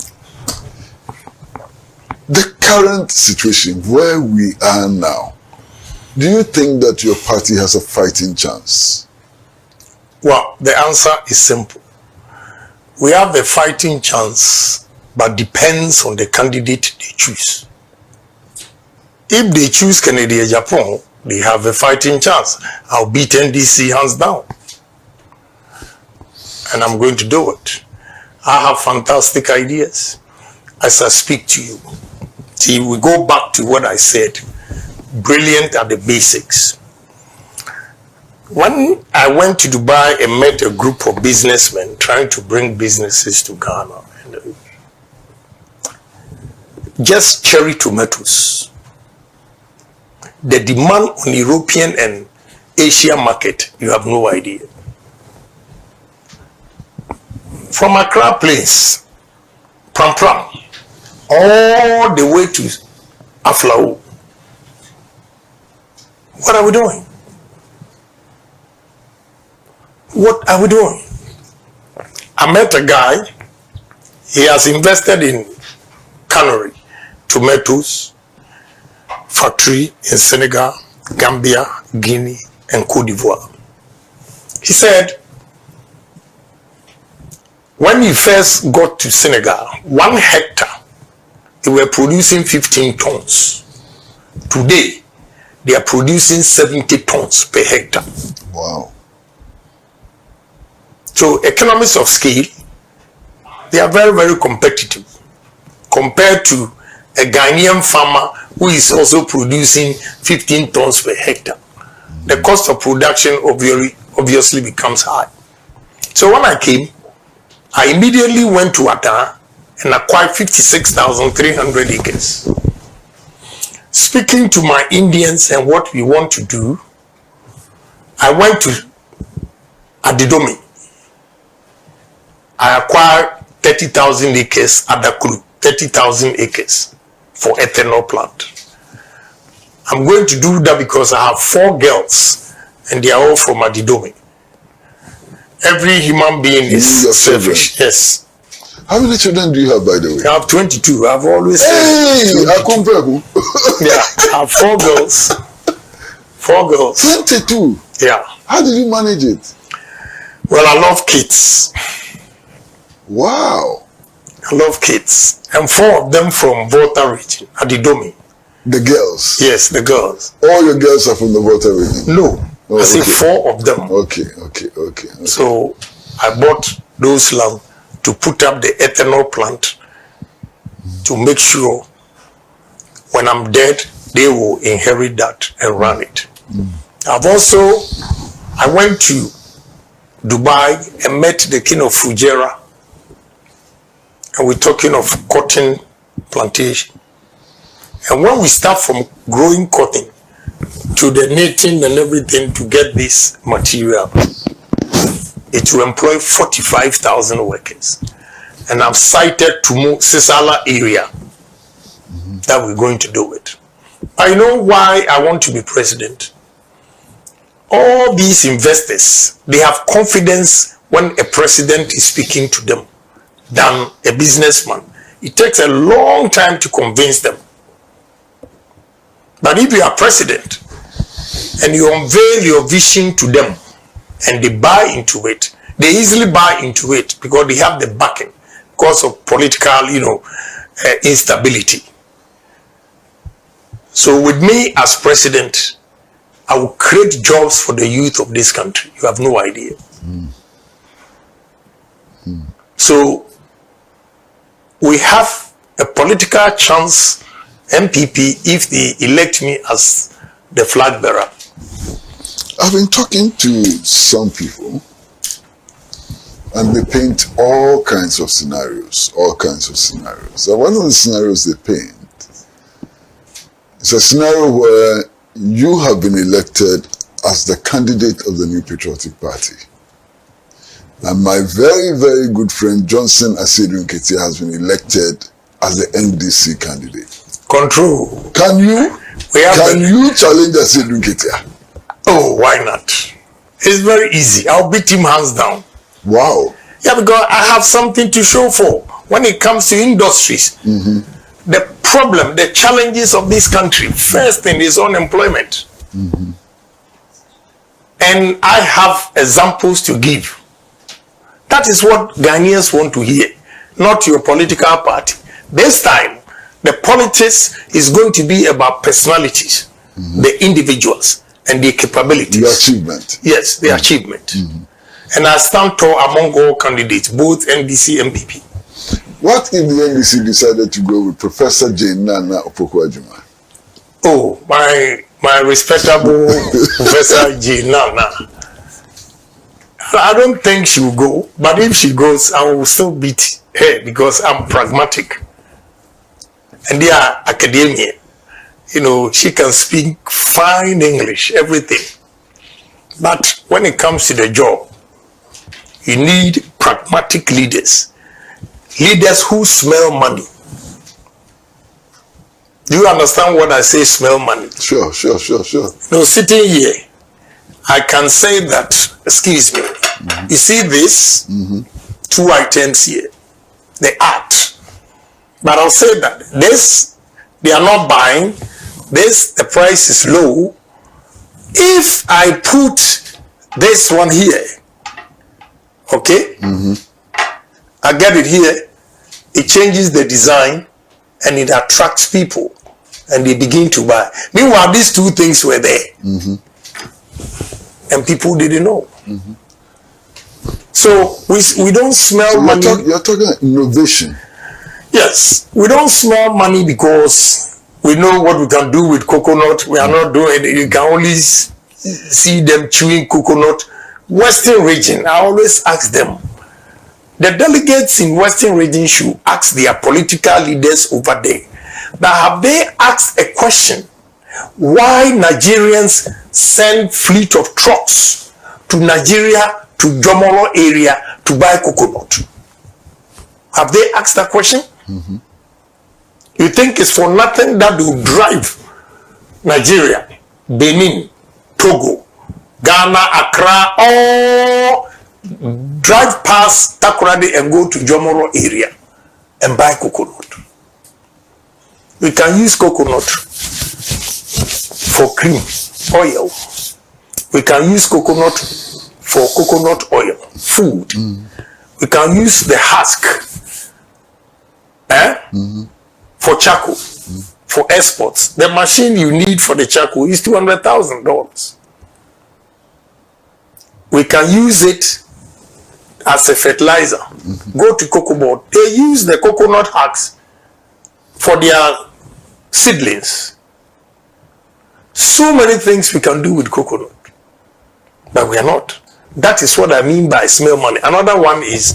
The current situation where we are now, do you think that your party has a fighting chance? Well, the answer is simple. We have a fighting chance, but depends on the candidate they choose. If they choose Kennedy Agyapong, they have a fighting chance. I'll beat NDC hands down. And I'm going to do it. I have fantastic ideas as I speak to you. See, we go back to what I said. Brilliant at the basics. When I went to Dubai and met a group of businessmen trying to bring businesses to Ghana, just cherry tomatoes, the demand on European and Asia market, you have no idea. From Accra Place, Pram Pram, all the way to Aflao. What are we doing? What are we doing? I met a guy, he has invested in cannery, tomatoes, factory in Senegal, Gambia, Guinea, and Cote d'Ivoire. He said, when he first got to Senegal, 1 hectare, they were producing 15 tons. Today, they are producing 70 tons per hectare. Wow. So economies of scale, they are very, very competitive compared to a Ghanaian farmer who is also producing 15 tons per hectare. The cost of production obviously becomes high. So when I came, I immediately went to Accra and acquired 56,300 acres. Speaking to my Indians and what we want to do, I went to Adidomi. I acquired 30,000 acres at the Kulu, 30,000 acres. for ethanol plant. I'm going to do that because I have 4 girls and they are all from Adidome. Every human being is selfish. Yes. How many children do you have, by the way? I have 22. I've always said. Yeah, I have 4 girls. 4 girls. 22? Yeah. How did you manage it? Well, I love kids. Wow. I love kids. And 4 of them from Volta region, Adidome. The girls? Yes, the girls. All your girls are from the Volta region? No. I say 4 of them. Okay. So I bought those land to put up the ethanol plant to make sure when I'm dead, they will inherit that and run it. I went to Dubai and met the king of Fujairah, and we're talking of cotton plantation. And when we start from growing cotton to the knitting and everything to get this material, it will employ 45,000 workers. And I've cited Tumu Sisala area that we're going to do it. I know why I want to be president. All these investors, they have confidence when a president is speaking to them than a businessman. It takes a long time to convince them. But if you are president and you unveil your vision to them and they buy into it, they easily buy into it because they have the backing because of political, instability. So with me as president, I will create jobs for the youth of this country. You have no idea. So we have a political chance, MPP, if they elect me as the flag bearer. I've been talking to some people and they paint all kinds of scenarios. And one of the scenarios they paint is a scenario where you have been elected as the candidate of the New Patriotic Party. And my very, very good friend Johnson Asedu Nketia has been elected as the NDC candidate. Control. Can you challenge Asedu Nketia? Oh, why not? It's very easy. I'll beat him hands down. Wow. Yeah, because I have something to show for when it comes to industries. The problem, the challenges of this country, first thing is unemployment. And I have examples to give. That is what Ghanaians want to hear, not your political party. This time, the politics is going to be about personalities, the individuals, and their capabilities. The achievement. Yes, the achievement. And I stand tall among all candidates, both NDC and MPP. What if the NDC decided to go with Professor Jane Nana Opoku-Ajuma? Oh, my respectable Professor Jane Nana. I don't think she will go, but if she goes, I will still beat her because I'm pragmatic. And they are academia. She can speak fine English, everything. But when it comes to the job, you need pragmatic leaders. Leaders who smell money. Do you understand what I say, smell money? Sure. Sitting here, I can say that, excuse me, you see this, 2 items here, the art. But I'll say that this, they are not buying, this, the price is low. If I put this one here, okay, I get it here, it changes the design and it attracts people and they begin to buy. Meanwhile, these 2 things were there and people didn't know. So we don't smell money. You're talking innovation. Yes, we don't smell money because we know what we can do with coconut. We are not doing it. You can only see them chewing coconut. Western region, I always ask them. The delegates in Western region should ask their political leaders over there. But have they asked a question? Why Nigerians send fleet of trucks to Nigeria, to Jomolo area to buy coconut? Have they asked that question? You think it's for nothing that will drive Nigeria, Benin, Togo, Ghana, Accra, all drive past Takoradi and go to Jomoro area and buy coconut. We can use coconut for cream, oil. We can use coconut for coconut oil, food. We can use the husk for charcoal, for exports. The machine you need for the charcoal is $200,000. We can use it as a fertilizer. Go to cocoa board. They use the coconut husks for their seedlings. So many things we can do with coconut, but we are not. That is what I mean by smell money. Another one is,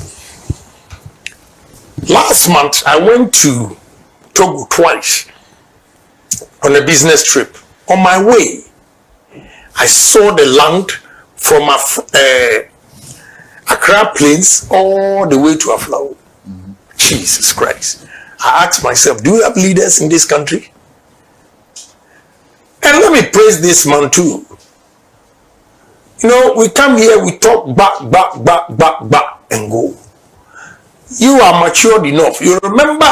last month I went to Togo twice on a business trip. On my way, I saw the land from Accra Plains all the way to Aflao. Jesus Christ. I asked myself, do you have leaders in this country? And let me praise this man too. You know, we come here, we talk back, and go. You are matured enough. You remember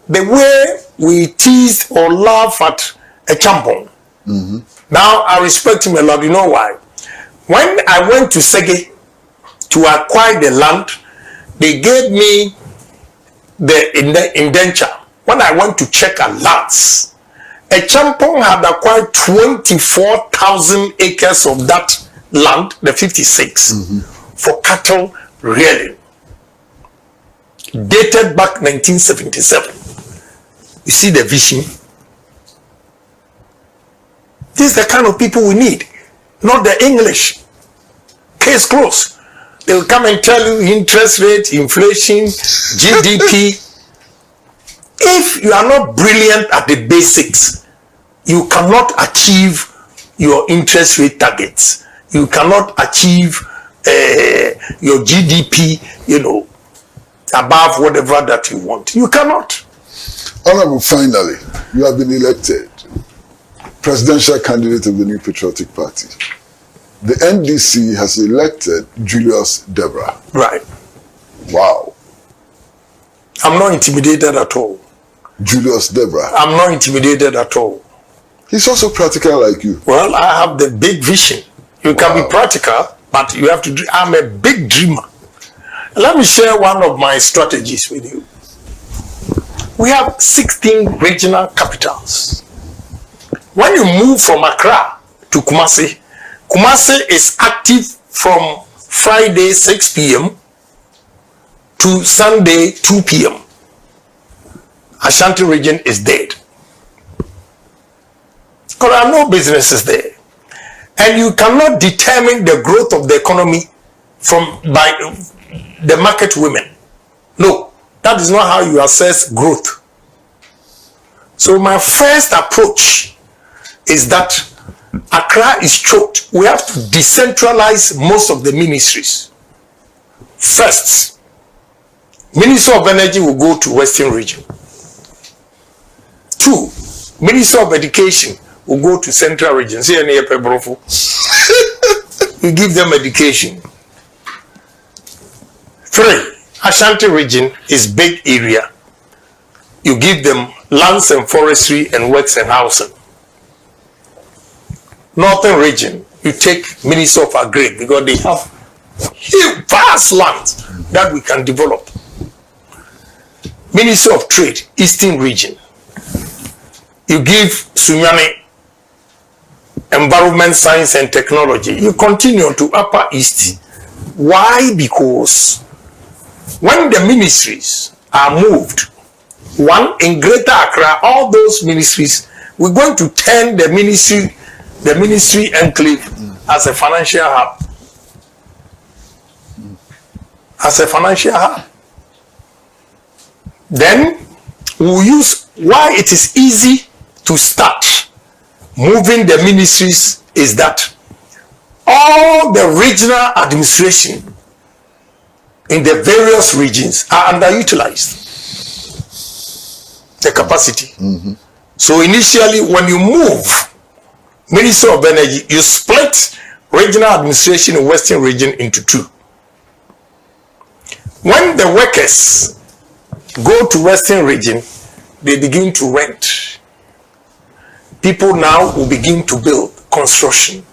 the way we teased or laugh at Agyapong. Now, I respect him a lot. You know why? When I went to Sege to acquire the land, they gave me the indenture. When I went to check our lands, Agyapong had acquired 24,000 acres of that land, the 56, for cattle rearing, dated back 1977. You see the vision? This is the kind of people we need, not the English. Case closed. They will come and tell you interest rate, inflation, GDP. If you are not brilliant at the basics, you cannot achieve your interest rate targets. You cannot achieve your GDP, you know, above whatever that you want. You cannot. Honorable, finally, you have been elected presidential candidate of the New Patriotic Party. The NDC has elected Julius Debra. Right. Wow. I'm not intimidated at all. Julius Debra. I'm not intimidated at all. He's also practical like you. Well, I have the big vision. You can be practical, but you have to dream. I'm a big dreamer. Let me share one of my strategies with you. We have 16 regional capitals. When you move from Accra to Kumasi, Kumasi is active from Friday 6 p.m. to Sunday 2 p.m. Ashanti region is dead. Because there are no businesses there. And you cannot determine the growth of the economy by the market women. No, that is not how you assess growth. So my first approach is that Accra is choked. We have to decentralize most of the ministries. First, Minister of Energy will go to Western region. 2, Minister of Education will go to Central region. We give them education. 3, Ashanti region is big area. You give them lands and forestry and works and housing. Northern region, you take Minister of Agri because they have huge vast lands that we can develop. Minister of Trade, Eastern region. You give Sunyani Environment, Science and Technology. You continue to Upper East. Why? Because when the ministries are moved, one in Greater Accra, all those ministries, we're going to turn the ministry enclave as a financial hub. As a financial hub. Then we'll use why it is easy to start moving the ministries is that all the regional administration in the various regions are underutilized. the capacity. So initially, when you move Ministry of Energy, you split regional administration in Western region into two. When the workers go to Western region, they begin to rent. People now will begin to build construction.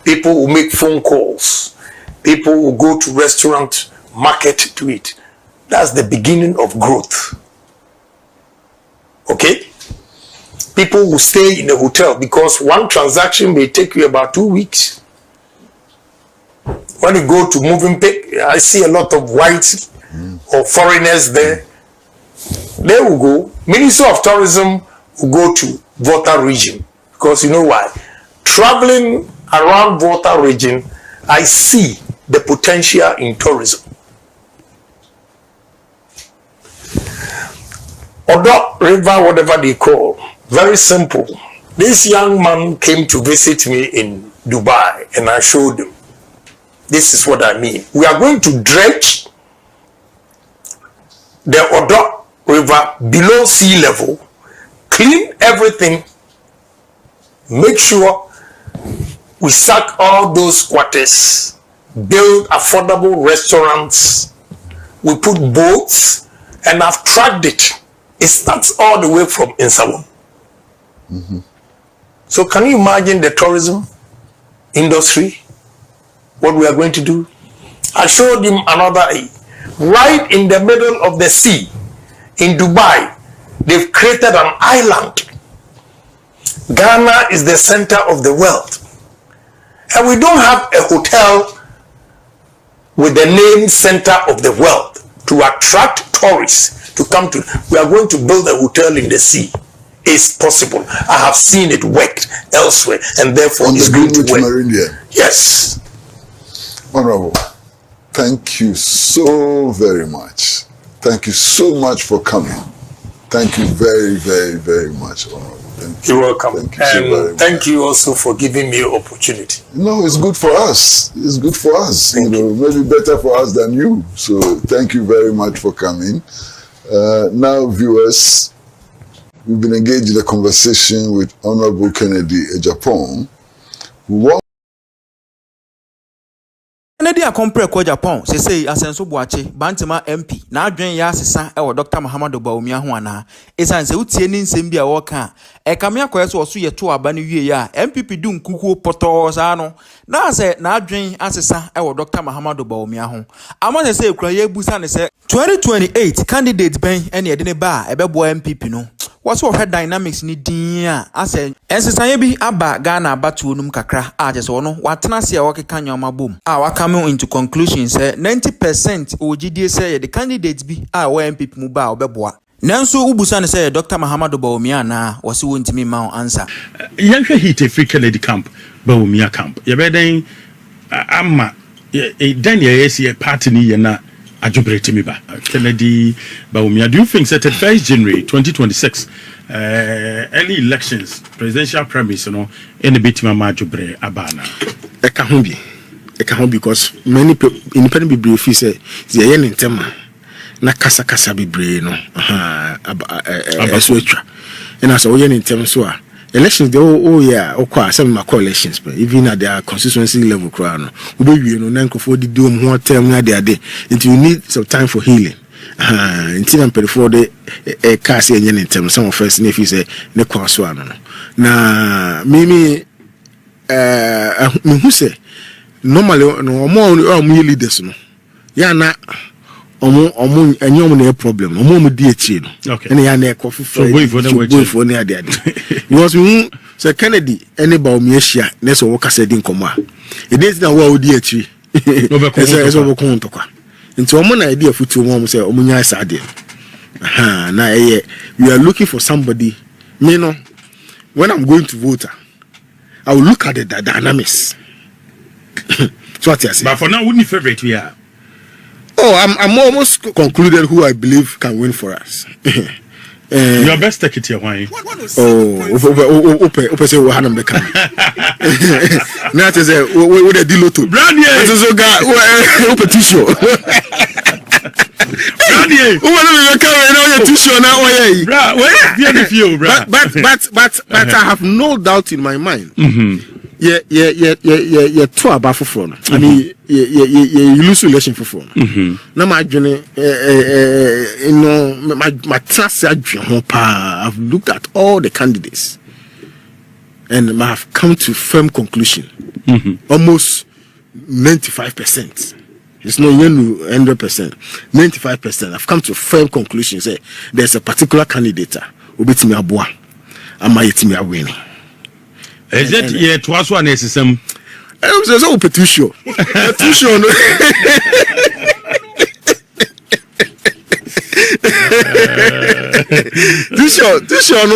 People will make phone calls. People will go to restaurant, market to eat. That's the beginning of growth. Okay? People will stay in the hotel because one transaction may take you about 2 weeks. When you go to Movenpick, I see a lot of whites or foreigners there. They will go. Minister of Tourism will go to Volta region because you know why? Traveling around Volta region, I see the potential in tourism. Odo River, whatever they call, very simple. This young man came to visit me in Dubai and I showed him. This is what I mean. We are going to dredge the Odo River below sea level, clean everything, make sure we sack all those quarters, build affordable restaurants, we put boats, and I've tracked it. It starts all the way from Insawo. So can you imagine the tourism industry? What we are going to do? I showed him another right in the middle of the sea in Dubai. They've created an island. Ghana is the center of the world. And we don't have a hotel with the name center of the world to attract tourists to come to. We are going to build a hotel in the sea. It's possible. I have seen it worked elsewhere, and therefore it's going to work. Meridian. Yes. Honorable, thank you so very much. Thank you so much for coming. Thank you very, very, very much, Honorable. Thank you. You're welcome. Thank you so very much. Thank you also for giving me opportunity. No, it's good for us. It's good for us. Thank you. Maybe better for us than you. So thank you very much for coming. Now, viewers, we've been engaged in a conversation with Honorable Kennedy Agyapong, who Kennedy akompre ko Agyapong say Asenso Boakye Bantima MP na adwen ya asesa e wo Dr. Bawumia ho ana esan se utie ni nsem bia wo ka e kame akoye so so yeto aba ne wie ya MPP du nkukuo poto sa no na se na adwen asesa e wo Dr. Bawumia ho amon se ekura ye busa ne se 2028 candidate ben ene de ne ba e bebo MPP no what's what her dynamics ni din a ase ensesanye bi aba Ghana abatu onum kakra a je so no watena se e wo keka nyoma bom a waka into conclusion say 90% ogidie say the candidates bi a wo MPP mu ba obeboa nanso ubusa ne say Dr. Bawumia na wose wontimi ma answer yanhwe hit free Kennedy camp Bawumia camp ye beden ama Daniel yes party ni ye na ajobrete mi ba Kennedy Bawumia. Do you think that 1st January 2026 early elections presidential premise no any bit ma ajobre abana e ka ho bi because many people independent people feel say they are in tema na kasa bebre no abaso atwa and as we in tema so elections they yeah okwa some ma elections but even at their constituency level crowd no we do you know na Kufour di do ho term na dey until you need some time for healing until I'm prepared for the cast in tema some of first if you say ne kwa so ano na me who say normally no more leaders no ya na omo anyom na problem omo di echi no and ya na coffee for na ade because we say Kennedy any Bawumia hia na so wo kasa di nkomo a e dey na wo di echi so wo kon to kwa nti omo na idea futu omo say omo nya sa ade na we are looking for somebody me no when I'm going to vote I will look at the dynamics. So what you say? But for now, wouldn't you favorite we are? Oh, I'm almost concluded who I believe can win for us. Your best take it here, why? Oh, open say we had them the can. Now to say we the deal to. Brand new. So guy open tissue. Brandy, who will come now? Too sure now. But I have no doubt in my mind. Yeah. Two about for phone. I mean, you lose relation for phone. Now my journey, you know, my trust. I've looked at all the candidates, and I have come to firm conclusion. Almost 95%. It's not even 100%. 95%. I've come to firm conclusion. Say there's a particular candidate who beat me abua. I might me winning. Is it yeah? Twice one is some. I'm so petition. Petition. Petition.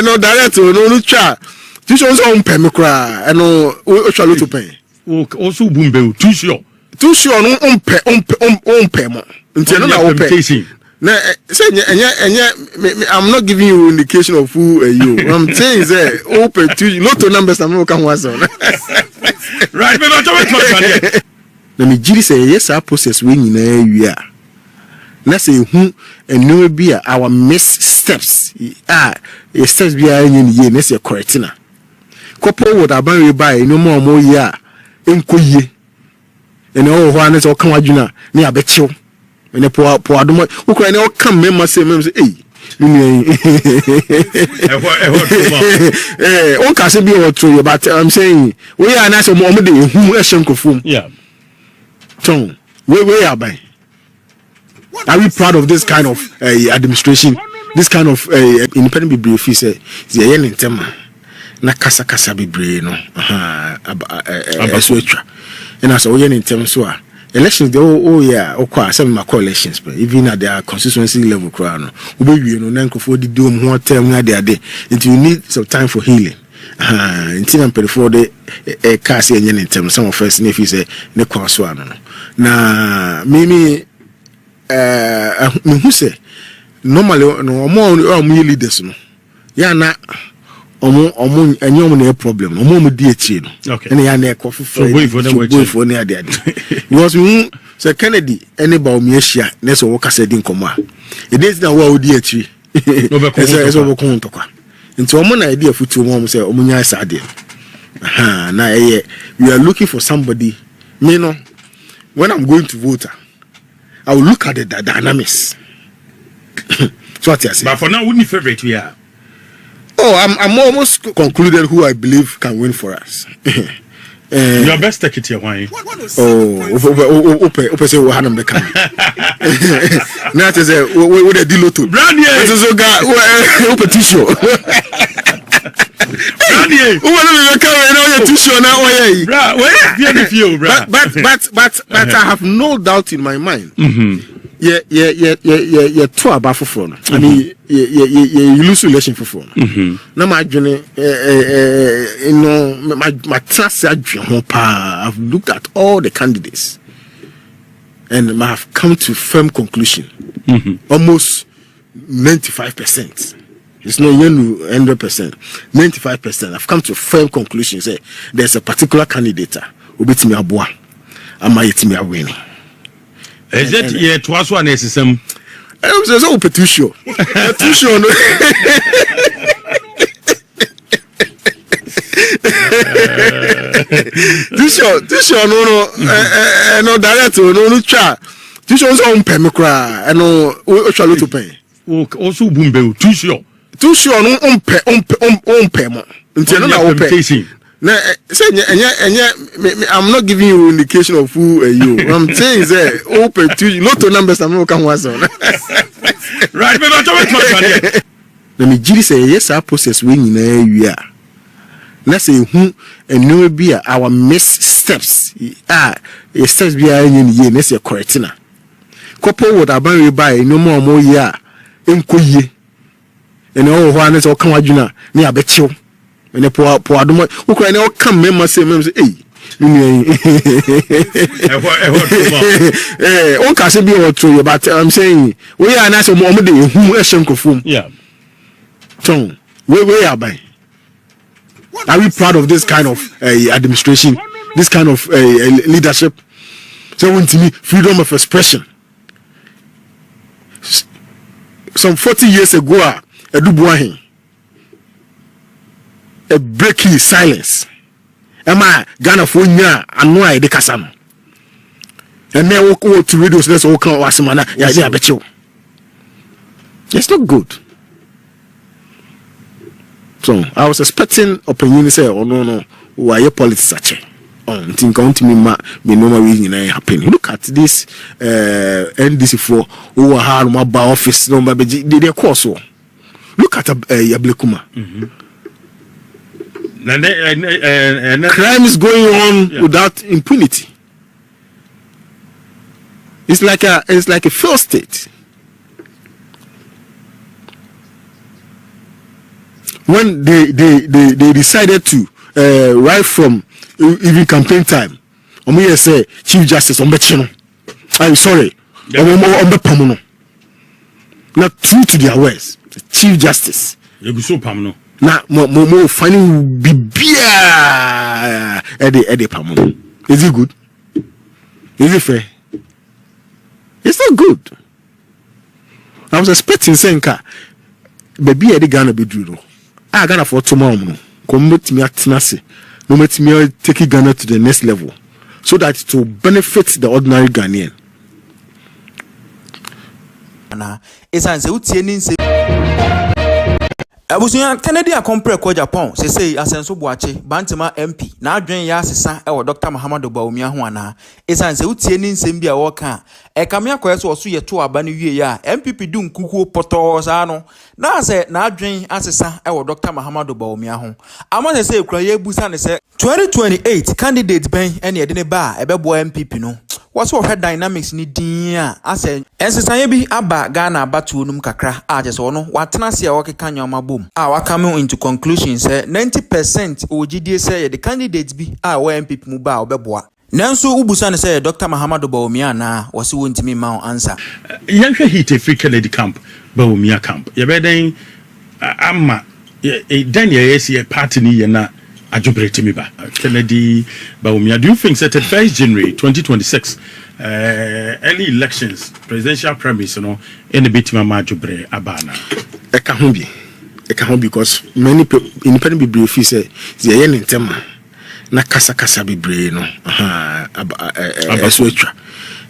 No direct. No chat. Petition is on pemikra. No, we shall to pay. Also, boombe. Too sure no on payment. Until now, pay. I'm not giving you indication of who you. I'm saying is open to lot of numbers. I'm not going to right, let me just say yes. Our process winning we are. Let's say who and no be our missteps. Steps be in ye. Let's say correctina. Couple what I buy no more year. Enkoye. And all one is all come out near Betcho. And a poor Adamo who can all come, member say, hey, one can be all true, but I'm saying we are nice of moment who is Kufour. Yeah. Tom, where are by? Are we proud of this kind of administration? This kind of independent brief? He said, the Yen Tema. Na kasa be brain no abaswetra and as we in terms so elections they yeah okwa some my elections but even at their constituency level crown we no nan Kufour di do ho term na dey until you need some time for healing until I'm pretty for the cast in terms some of first if you say ne kwa so no na me who say normally no more leaders no yeah na any problem. Di echi no. And ya na coffee for na dey. Because we say Kennedy any Bawumia hia na so wo kasa di nkomo a. E dey na wo di echi. No be ko to kwa. Nti omo na idea futu omo say omo nya sa dey. Na we are looking for somebody. Me no when I'm going to vote I will look at the dynamics. So what you say? But for now, wouldn't you favorite we are? Oh, I'm almost concluded who I believe can win for us. Your best take it here, why? Open say we had them the can. Now to say we the deal to. Brandy. So guy open tissue. Brandy. Who will be coming now tissue now oye. But I have no doubt in my mind. Yeah, two about for phone. I mean, you lose relation for phone. Now my journey, you know, my trust. I've looked at all the candidates, and I have come to firm conclusion. Almost 95%. It's not even 100%. 95%. I've come to firm conclusion. Say there's a particular candidate who beat me abua. I might me winning. Is it yeah? Twice one is some. I'm so petition. Petition. Petition. No direct. No chat. Petition is on pemikra. No, we shall to pay. Also, boombe. Petition. Petition on payment. Until now, pay. Now, I'm not giving you indication of who you. I'm saying is open to lot of numbers. I'm not going to right, let me just say yes. Our process winning we are. Let's say who and no be our missteps. Steps be in ye. Let's say correctina. Couple what I buy no more year. Enkoye. And all one is all come out near Betcho. And a poor Adamo who can all come, member say, hey, one can be all true, but I'm saying we are nice of moment who is Kufour. Yeah. So, where are by? Are we proud of this kind of administration, this kind of leadership? So, to me, freedom of expression. some 40 years ago, a dubuahin, a breaking silence. Am Ghana for nya anwa de kasam. And then walk over to radios, let's walk on Wasamana. Yeah, I bet you. It's not good. So I was expecting opinion say, oh no, why your politics such a think on to me normal reason happen. Look at this NDC for who are hard my office number they course. Look at Yablekuma. Crime is going on without impunity. It's like a failed state. When they decided to right from even campaign time, we say Chief Justice I'm sorry, not true to their words. Chief Justice. Na mo finding bibia ede pamono. Is it good? Is it fair? It's not good. I was expecting Senka baby ede Ghana be duro. Ghana for tomorrow no. Commit me atnase. No let me take Ghana to the next level so that it will benefit the ordinary Ghanaian. Na esanse utie ni nse Abusunya Kennedy akompre ko Agyapong say Asenso Boakye bantima MP na adwen ya asesa e wo Dr. Bawumia ho ana esanse utie ni nsem bia wo ka e kamia kwaso oso yeto aba ne wie ya MPP du Kufour poto sa no na se na adwen asesa e wo Dr. Bawumia ho amase say ekura ye busa ne se 2028 candidate ben ene de ne ba ebebo MPP no what's what dynamics ni din ase ensesanye bi aba Ghana abatu onum kakra aje so no watena se wokeka nyoma bom waka me into conclusion say 90% ogidie say the candidates bi wo MPP mu ba obeboa nanso ubusa ne say Dr. Bawumia na wose wontimi ma answer yanhwe hit Africa lady camp Bawumia camp ye beden amma Daniel yes party ni ye na Agyapong me ba Kennedy Bawumia. Do you think that at 1st January 2026 early elections presidential premise no in the bit mama Agyapong abana e ka ho because many independent people feel say they yen intema na kasa bebre no abaso atwa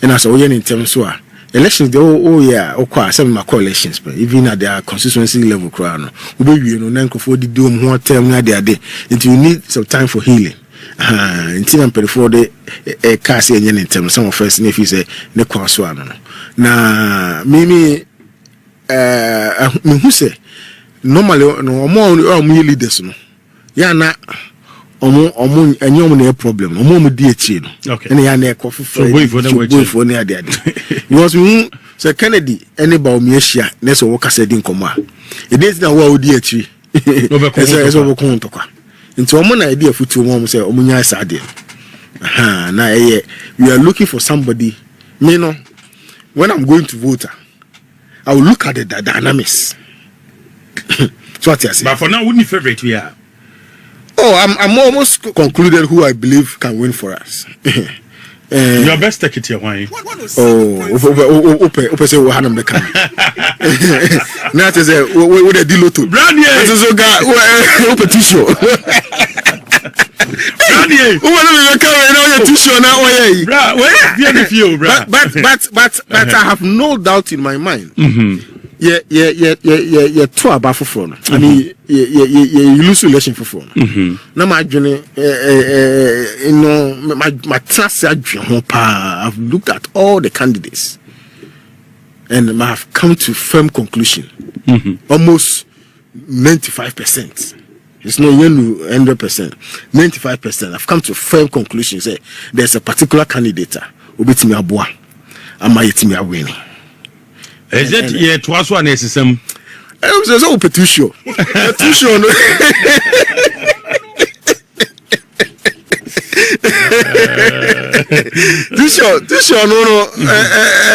and as we yen intem so a elections they okwa some ma elections but even at their constituency level crowd no we be no nan Kufour di do ho term na dey until you need some time for healing until am before the cast yen intem some of us if you say ne kwa so ano na me who say normally no more leaders no ya na omo anyom na problem omo di echi no ene ya na ekofo for na ade because we say Kennedy any Bawumia hia na so wo kasa di nkomo a e dey na wo di echi eso wo kon to kwa nti omo na ide afutu omo say omo nya sa ade na we are looking for somebody me no when I'm going to vote I will look at the dynamics. So what you say? But for now, wouldn't you favorite we are? Oh, I'm almost concluded who I believe can win for us. Your best take it here, why? Open say we had them the can. Now to say we the deal to. Brand new. So guy open tissue. Brand new. Who want to carry now your tissue now? Bra, where the feel, bra? But I have no doubt in my mind. Yeah, two about for phone. I mean, you lose relation for phone. Now my journey, you know, my trust. I've looked at all the candidates, and I have come to firm conclusion. Almost 95%. It's not even 100%. 95%. I've come to firm conclusion. Say there's a particular candidate. Ubitimi Abua, Amayetimi Awini. Is it yet to us one SSM? I was so petition. Petition. Petition.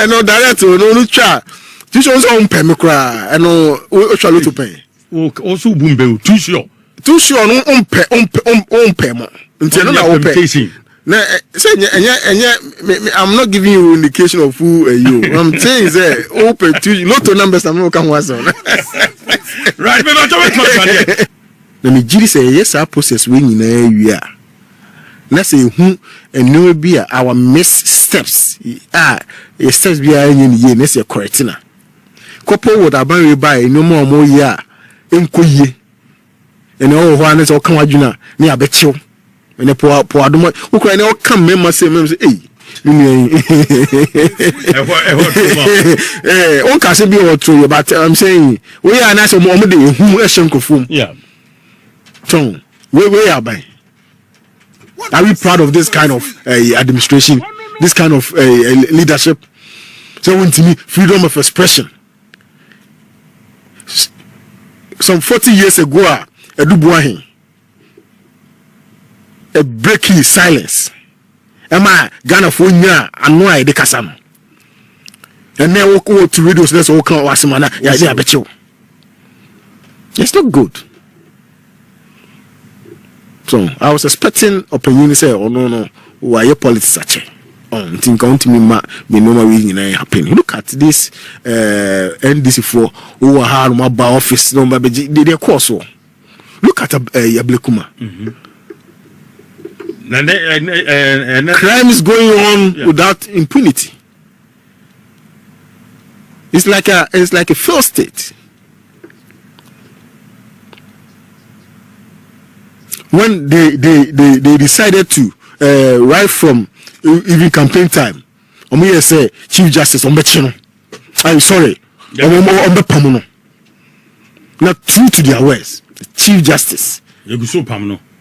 No director. No cha. Petition is on pemikra. No, we shall to pay. Also, boombe. Petition. Petition on pay. Until no open. I'm not giving you indication of who you. I'm saying that open to lotto numbers. I'm not coming one. Right, but not. Let me just say yes. Our process we are. Let's say who and no be our missteps. Steps be in ye. Let's say correctina. Couple would have been by no more year. Inquire. And all one is all come out. Near bet you. And the poor don't who can all come member say hey one can be all true but I'm saying we are nice of moment who Kufour. Yeah. So we are by. Are we proud of this kind of administration, this kind of leadership? So when to me freedom of expression. Some 40 years ago Edubuahin a breaking silence. Emma Ghana for nya anwa de kasam. And then walk over to radios let's walk on wasimana. Yeah, I bet you. It's not good. So I was expecting opinion say, oh no, why your politics such a think on to me no reason happen. Look at this NDC4 who are hard my office no they course. Look at Yablekuma. Crime is going on without impunity. It's like a failed state. When they decided to right from even campaign time, Omo say Chief Justice Ombechino. I'm sorry, Ombe not true to their words. Chief Justice.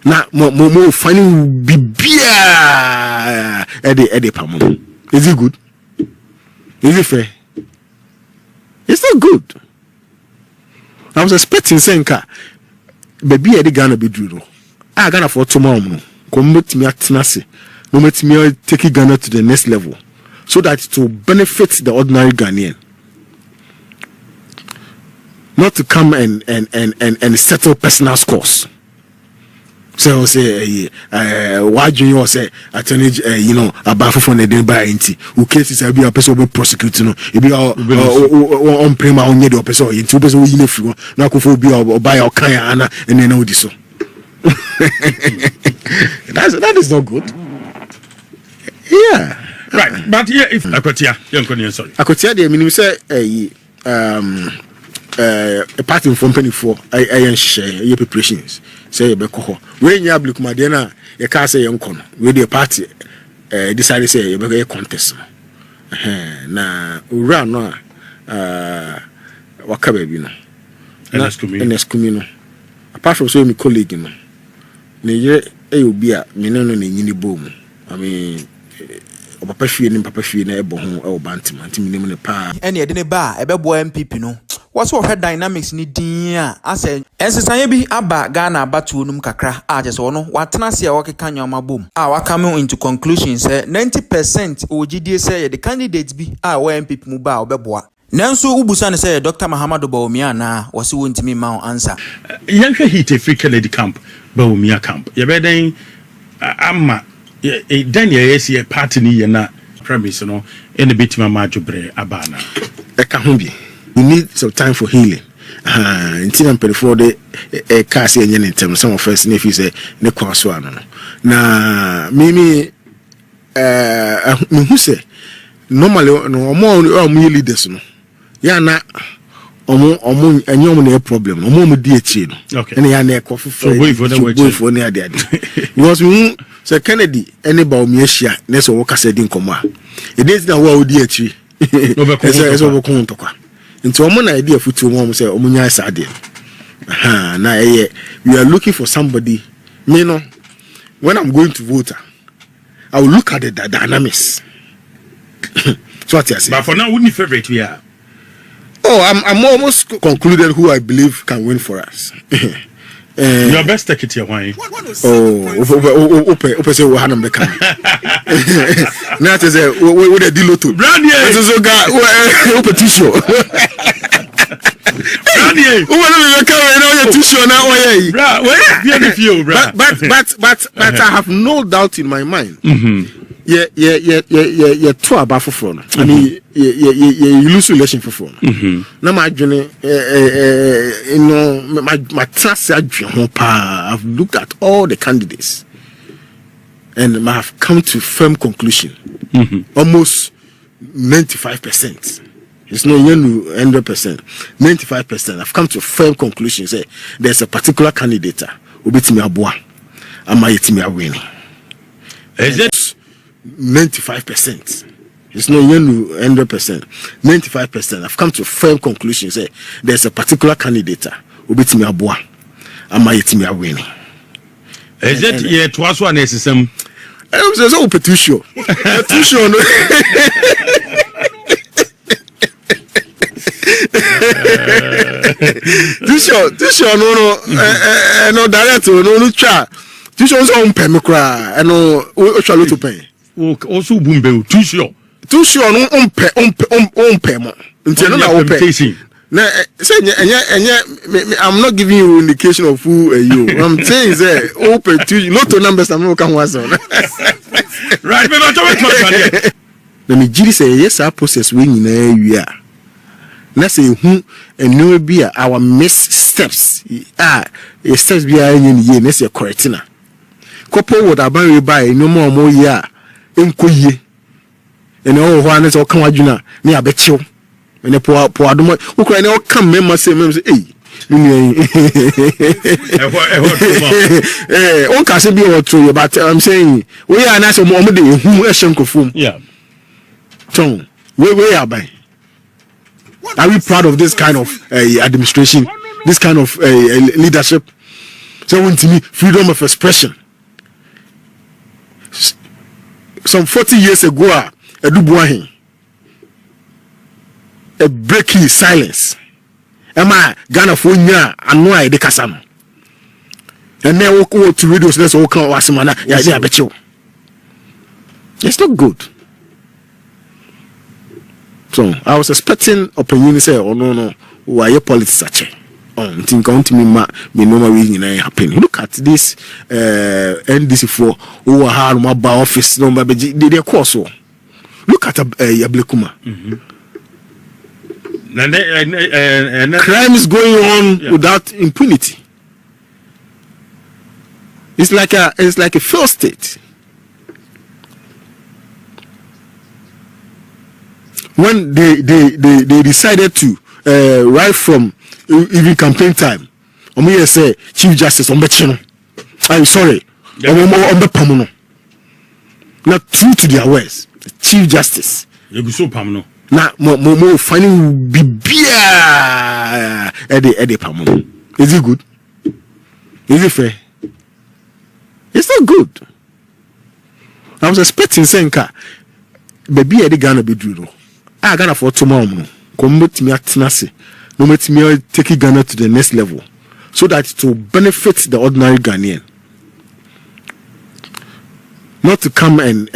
Na mo finding bibia ede pamono. Is it good? Is it fair? It's not good. I was expecting Senka baby ede Ghana be duro. Ghana for tomorrow no. Commit me atnase. No let me take Ghana to the next level so that it will benefit the ordinary Ghanaian. Not to come and settle personal scores. So say why do you say attorney about for the day by anti who cases be a person prosecuting no e be on prima on the person into person we nefu na Kufour be or buy or kan ana and then all this so that is not good. Yeah, right, but yeah, if Akotia sorry Akotia the minimum say a party from 24 I share your preparations say be ko we nya Blukuma de na ye ka say yenko no we the party decided say you be contest na ura no waka ba bi no NS Kumi apart from so my colleague no ne ye obi a me no nyini bom I mean papa hwie ni papa hwie na ebo ho e bantima ntimi nim ne pa ene ye de ne ba e be bo MPP no what's what dynamics ni din a ase ensesanye bi aba Ghana abatuo num kakra a je so no watena se e wokeka nyoma bom a wakame into conclusion say 90% ogidie say the candidate bi a wo MPP mu ba obeboa nanso ubusa ne say Dr. Mahamadou Bawumia na wose wontimi ma answer yanhwe hit Africa Lady Camp Bawumia camp ye be den ama Daniel yes party ni ye na premise no ene betima majobre abana e ka ho bi. We need some time for healing. Until I'm pretty for the cast in terms some of us if you say ne kwaso ano. Na mimi who say normally no more leaders no. Ya na omo enyom na problem. Omo mu di echi no. Ene ya na ekofo for ne ade. Because we say Kennedy any Bawumia hia na so wo kasa di nkomo a. E dey na wo di echi. Eso wo kon to kwa. Into na idea futu mom say omunya sade na we are looking for somebody me no when I'm going to vote I will look at the dynamics. So what you say but for now wouldn't favorite we are I'm almost concluded who I believe can win for us. Your best take it here why open say we hanam be kan na te say we dey deal to brand here so ga open tissue Money. Who will come and too sure now? But I have no doubt in my mind. Yeah, two about for phone. I mean, you lose relation for phone. Now my journey, you know, my trust. I've looked at all the candidates, and I have come to firm conclusion. Almost 95%. It's not even 100%. 95%. I've come to a firm conclusion. Say there's a particular candidate who beat me abua, and my me winning. Is it 95%? It's not even 100%. 95%. I've come to a firm conclusion. Say there's a particular candidate who beat me abua, and my me winning. Is it yeah? Twice one is some. I'm so too sure. Too sure. Too sure. No director, no try. Too sure on pay me cry. I know we shall to pay. Also boombe. Too sure. No on pay more. Until now open. Now, I'm not giving you indication of who you. I'm saying that open to not to numbers. I'm not going to right, but not let me just say yes. Our process we are. Let's say who and no be our missteps. Steps be in ye. Let's say correctina. Couple what about buy no more year. Inquire. And all one is all come out. You me I bet you. And the poor don't who cry now come member say hey on can be or true but I'm saying we are not so more who is Kufour. Yeah. So where are by? Are we proud of this kind of administration, this kind of leadership? So when to me freedom of expression. Some 40 years ago a Dubuahin. A breaking silence. Emma Ghana for nya anu a de kasa no. And then we go to radio so all come wasemana ya dey abecho. It's not good. So I was expecting opinion say oh no why politics ache. Think count me no we nyina happen. Look at this NDC4 who are my office number they course so. Look at Yablekuma. Crime is going on without impunity. It's like a failed state. When they decided to right from even campaign time, Omo say Chief Justice Ombechino. I'm sorry, Ombe now true to their words, Chief Justice. Now, more finding bibia Eddie Pamuno. Is it good? Is it fair? It's not good. I was expecting Senka, baby Eddie Ghana be drew. I Ghana for tomorrow. Commit me at Tenassi. No let me take Ghana to the next level so that it will benefit the ordinary Ghanaian. Not to come and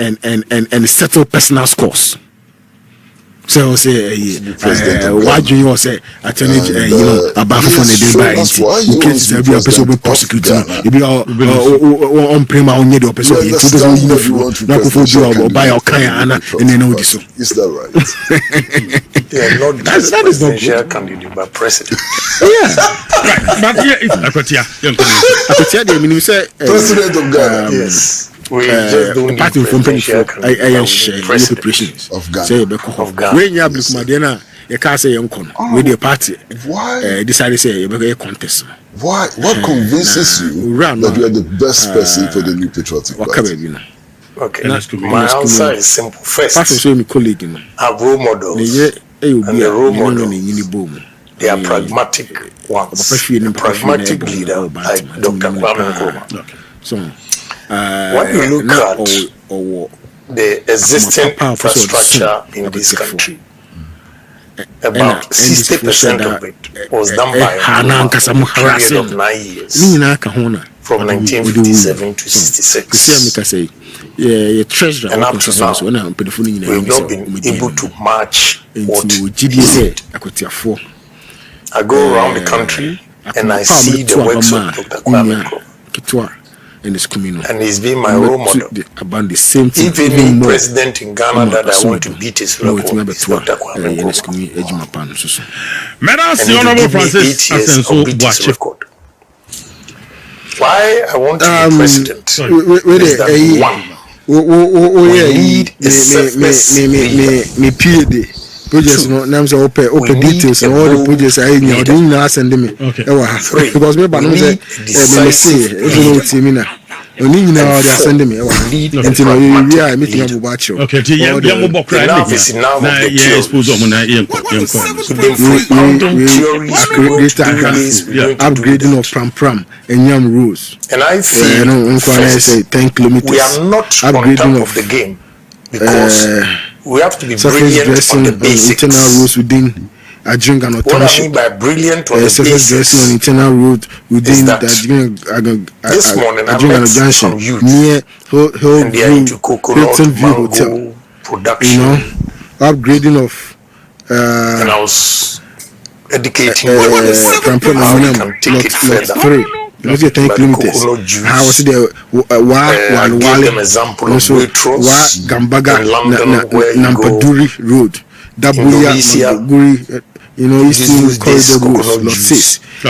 settle personal scores. So say why do you say attorney about for the day by in case there be a person be prosecuting you be on prema on the person you don't know Kufour do buy your kind and then know this. Is that right? They are not that is not candidate but president. Yeah. Right. But yeah, Akotia the meaning say President of Ghana. Yes. We just don't party from preparations of Ghana. Say when you have Madena, you can't say young con with the party. Why? Decided say you make a contest. Why? What convinces you that you are the best person for the New Patriotic Party? Okay, my answer is simple. First, have role models, and the role models, they are pragmatic ones. A pragmatic leader like Dr. Kwame Nkrumah. So, when you look at the existing infrastructure in this country, about 60% of it was done by a period of 9 years, from 1957 to 66. And up to now, we've not been able to match what we did. I go around the country and I see the works of Dr. Kwame Nkrumah. In his communal, and he's been my role model. About the same thing. If any president in Ghana that I want to beat his record is Dr. Kwame Nkrumah. Madam, the Honorable Francis Asenso Boakye. Why I want to be president is that we need a selfless leader. Projects no names are open details and all the projects I know didn't ask and me because me banum say me say no team na oni nyina all they send me until we are meeting up about you. Okay, yeah mo bokra na yeah expose am na upgrading of pram and yam rules, and I feel say 10 kilometers we are not upgrading of the game because we have to be brilliant on the basics. Internal rules within a drink and what I mean by brilliant on the basics on internal road within that this morning I met some youth near and they are into coconut mango production, upgrading of and I was educating them how we can take it further. Because 10 kilometers. How was it there? Give them example of Waitrose Gambaga Nampaduri Road. Indonesia, Eastern Corridor Road, Lot 6. I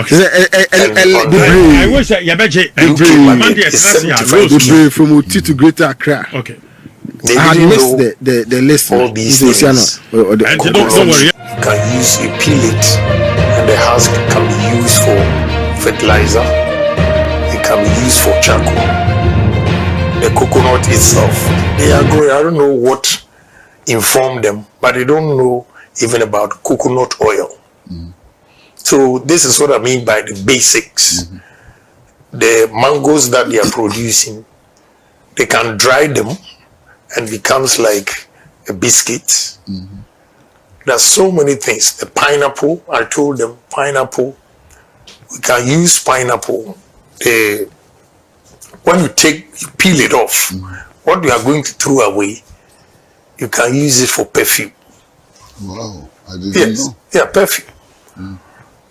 wish the from Oti to Greater Accra. Okay. I had missed the list. All these things. Don't worry. You can use, you peel it, and the husk can be used for fertilizer. Can be used for charcoal. The coconut itself, they are growing. I don't know what informed them, but they don't know even about coconut oil. So this is what I mean by the basics. The mangoes that they are producing, they can dry them and becomes like a biscuit. There's so many things. The pineapple, I told them, pineapple, we can use pineapple. When you peel it off, what you are going to throw away, you can use it for perfume. Wow, I didn't know. Yeah, perfume.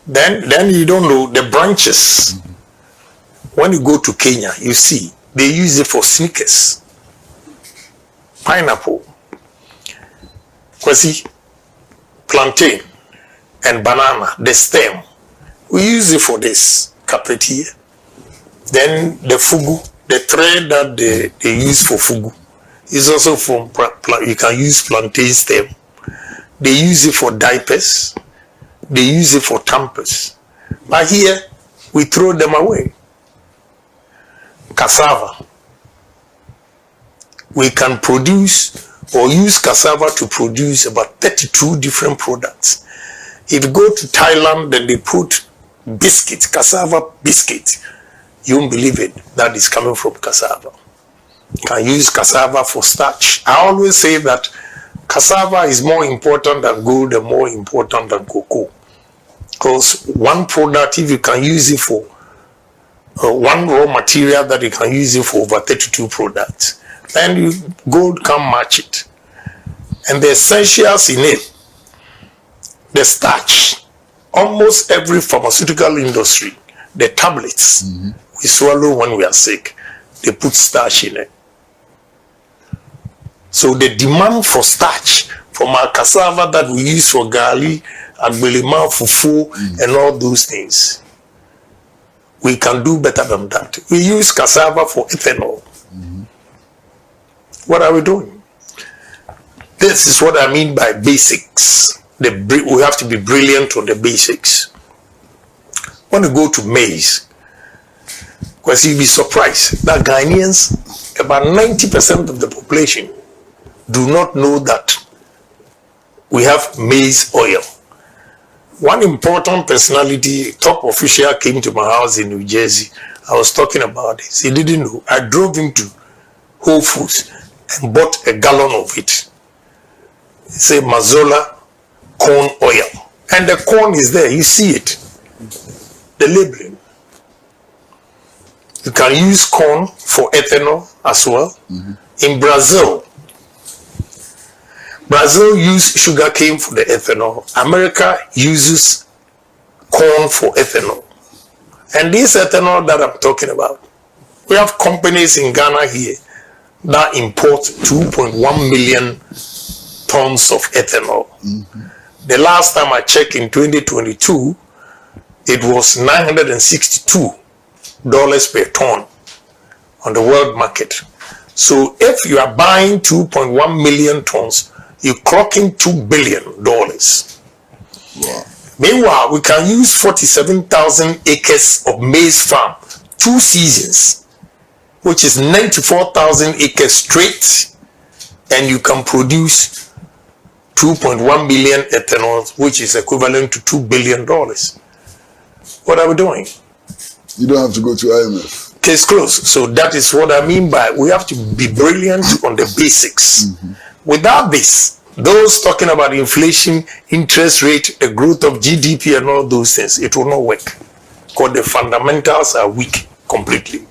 Then you don't know the branches. When you go to Kenya, you see they use it for sneakers. Pineapple, kwasi, plantain, and banana. The stem, we use it for this carpet here. Then the fugu, the thread that they use for fugu is also from you can use plantain stem. They use it for diapers. They use it for tampers. But here we throw them away. Cassava. We can produce or use cassava to produce about 32 different products. If you go to Thailand, then they put biscuit, cassava biscuit. You won't believe it. That is coming from cassava. You can use cassava for starch. I always say that cassava is more important than gold and more important than cocoa. Because one product, if you can use it for one raw material that you can use it for over 32 products, then gold can match it. And the essentials in it, the starch, almost every pharmaceutical industry, the tablets, we swallow when we are sick, they put starch in it. So the demand for starch from our cassava that we use for gali, agbelema, fufu, and all those things, we can do better than that. We use cassava for ethanol. What are we doing? This is what I mean by basics. We have to be brilliant on the basics. When you go to maize, because you'll be surprised that Ghanaians, about 90% of the population, do not know that we have maize oil. One important personality, top official, came to my house in New Jersey. I was talking about this. He didn't know. I drove him to Whole Foods and bought a gallon of it. He said Mazola corn oil. And the corn is there. You see it. The labeling. You can use corn for ethanol as well. In Brazil use sugar cane for the ethanol. America uses corn for ethanol. And this ethanol that I'm talking about, we have companies in Ghana here that import 2.1 million tons of ethanol. The last time I checked in 2022, it was $962 per ton on the world market. So if you are buying 2.1 million tons, you're clocking $2 billion. Wow. Meanwhile, we can use 47,000 acres of maize farm, 2 seasons, which is 94,000 acres straight, and you can produce 2.1 million ethanol, which is equivalent to $2 billion. What are we doing? You don't have to go to IMF. Case closed. So that is what I mean by we have to be brilliant on the basics. Without this, those talking about inflation, interest rate, the growth of GDP and all those things, it will not work because the fundamentals are weak completely.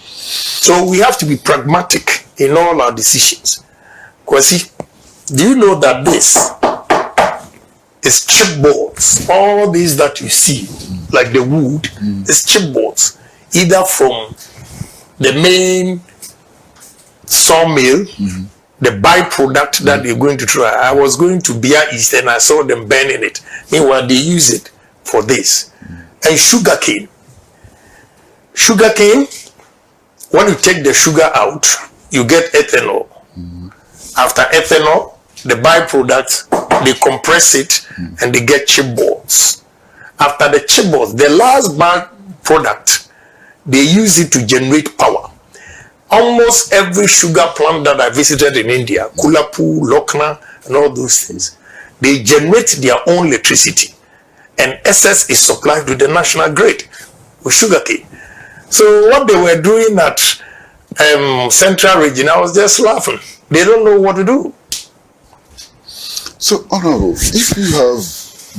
So we have to be pragmatic in all our decisions. Kwesi, do you know that this is chipboards? All these that you see, like the wood, is chipboards, either from the main sawmill, the byproduct that they're going to try. I was going to Bia East and I saw them burning it. Meanwhile, they use it for this. And sugarcane. Sugarcane, when you take the sugar out, you get ethanol. After ethanol, the byproduct, they compress it and they get chipboards. After the chipboards, the last byproduct, they use it to generate power. Almost every sugar plant that I visited in India, Kulapu, Lokna, and all those things, they generate their own electricity. And excess is supplied to the national grid with sugarcane. So what they were doing at Central Region, I was just laughing. They don't know what to do. So, Honorable, if you have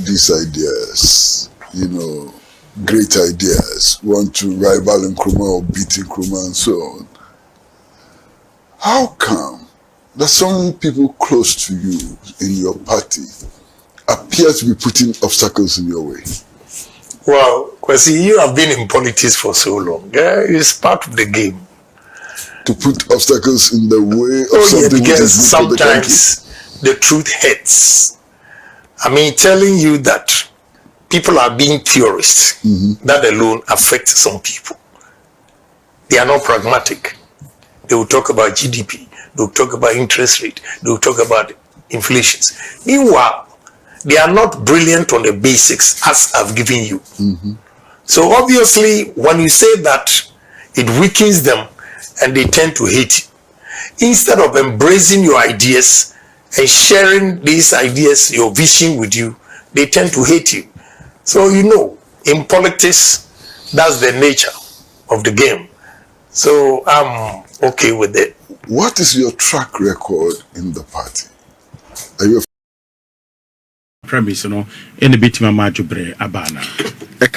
these ideas, great ideas, want to rival Nkrumah or beat Nkrumah and so on, how come that some people close to you in your party appear to be putting obstacles in your way? Well, Kwesi, you have been in politics for so long. It's part of the game. To put obstacles in the way of something because sometimes the truth hurts. I mean, telling you that people are being purists, that alone affects some people. They are not pragmatic. They will talk about GDP. They will talk about interest rate. They will talk about inflations. Meanwhile, they are not brilliant on the basics as I've given you. So obviously, when you say that, it weakens them and they tend to hate you. Instead of embracing your ideas and sharing these ideas, your vision with you, they tend to hate you. So in politics, that's the nature of the game. So I'm okay with it. What is your track record in the party? Are you a premise, in the bit my majubre abana? It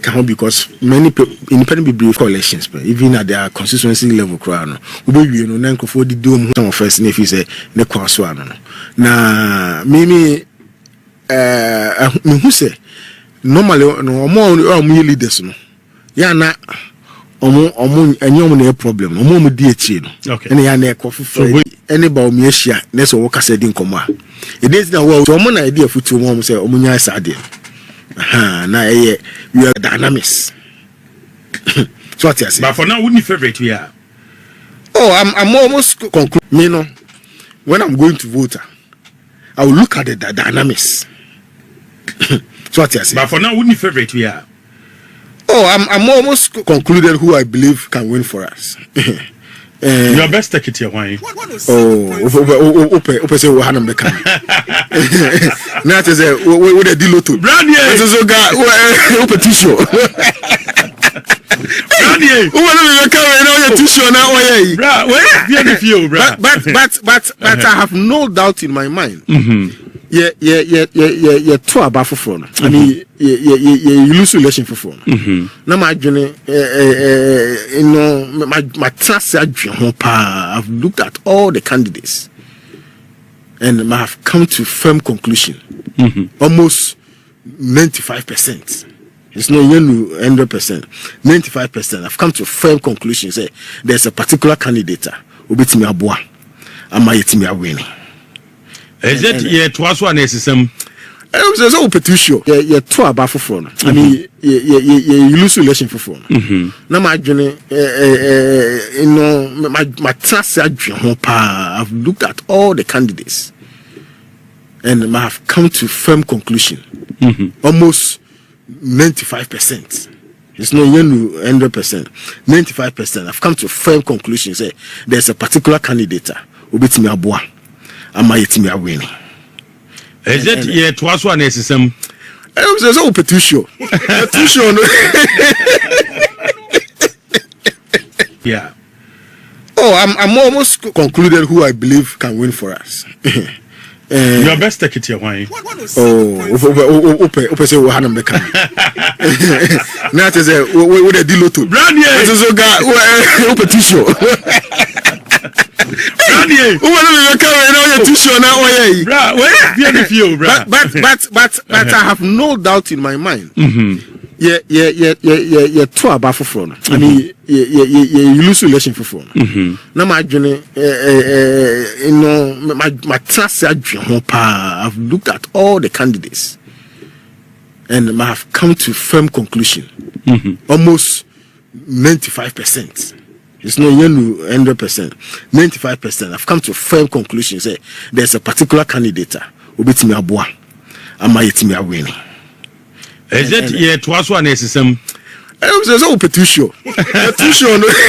can't because many independent people coalitions, even at their constituency level, we Kufour did do some first if you say the Kwaswan. Now, maybe who say normally no more leaders, yeah, not any problem, okay, and ya Kufour any Bawumia, that's what Waka said in Koma. It is now one idea for 2 months, say Omunya Sadia. Now we are dynamics. So what you say? But for now, wouldn't you favorite we are? Oh, I'm almost concluding. When I'm going to vote, I will look at the dynamics. So what you say? But for now, wouldn't you favorite we are? Oh, I'm almost concluded who I believe can win for us. Your best take it here, why? Open say we have them become. Now to say we the deal to. Brand new. So guy, open tissue. Brand new. Who want to come now your tissue now? Bra, where the feel, bra? But I have no doubt in my mind. Yeah, two about for phone. I mean, you lose relation for phone. Now my journey, my trust. I've looked at all the candidates, and I have come to firm conclusion. Almost 95%. It's not even 100%. 95%. I've come to a firm conclusion. Say there's a particular candidate who beat me abua. And my team are winning. Is it yeah? Twice one SSM. There's no petition. Yeah, two about for phone. I mean, you lose relation for phone. Now my journey, you know, my trust. I've looked at all the candidates, and I have come to firm conclusion. Almost 95%. It's not even 100%. 95%. I've come to a firm conclusion. Say there's a particular candidate who beat me abua, and my team are winning. Is it yeah? Twice one SSM. There's no petition. Petition. Yeah. Oh, I'm almost concluded who I believe can win for us. Your best take it here, why? Open say we had them become. Now to say we the deal to. Brand new. So guy, open tissue. Brand new. Who want to come now your tissue now? Bra, where be feel, bra? But I have no doubt in my mind. Yeah. Two about for phone. I mean, you lose relation for phone. Now my journey, you know, my trust. I've looked at all the candidates, and I have come to firm conclusion. Almost 95%. It's not even 100%. 95%. I've come to firm conclusion. Say there's a particular candidate who beat me abua, and my team are winning. Is it yeah? Twice one SSM. There's no petition. Petition.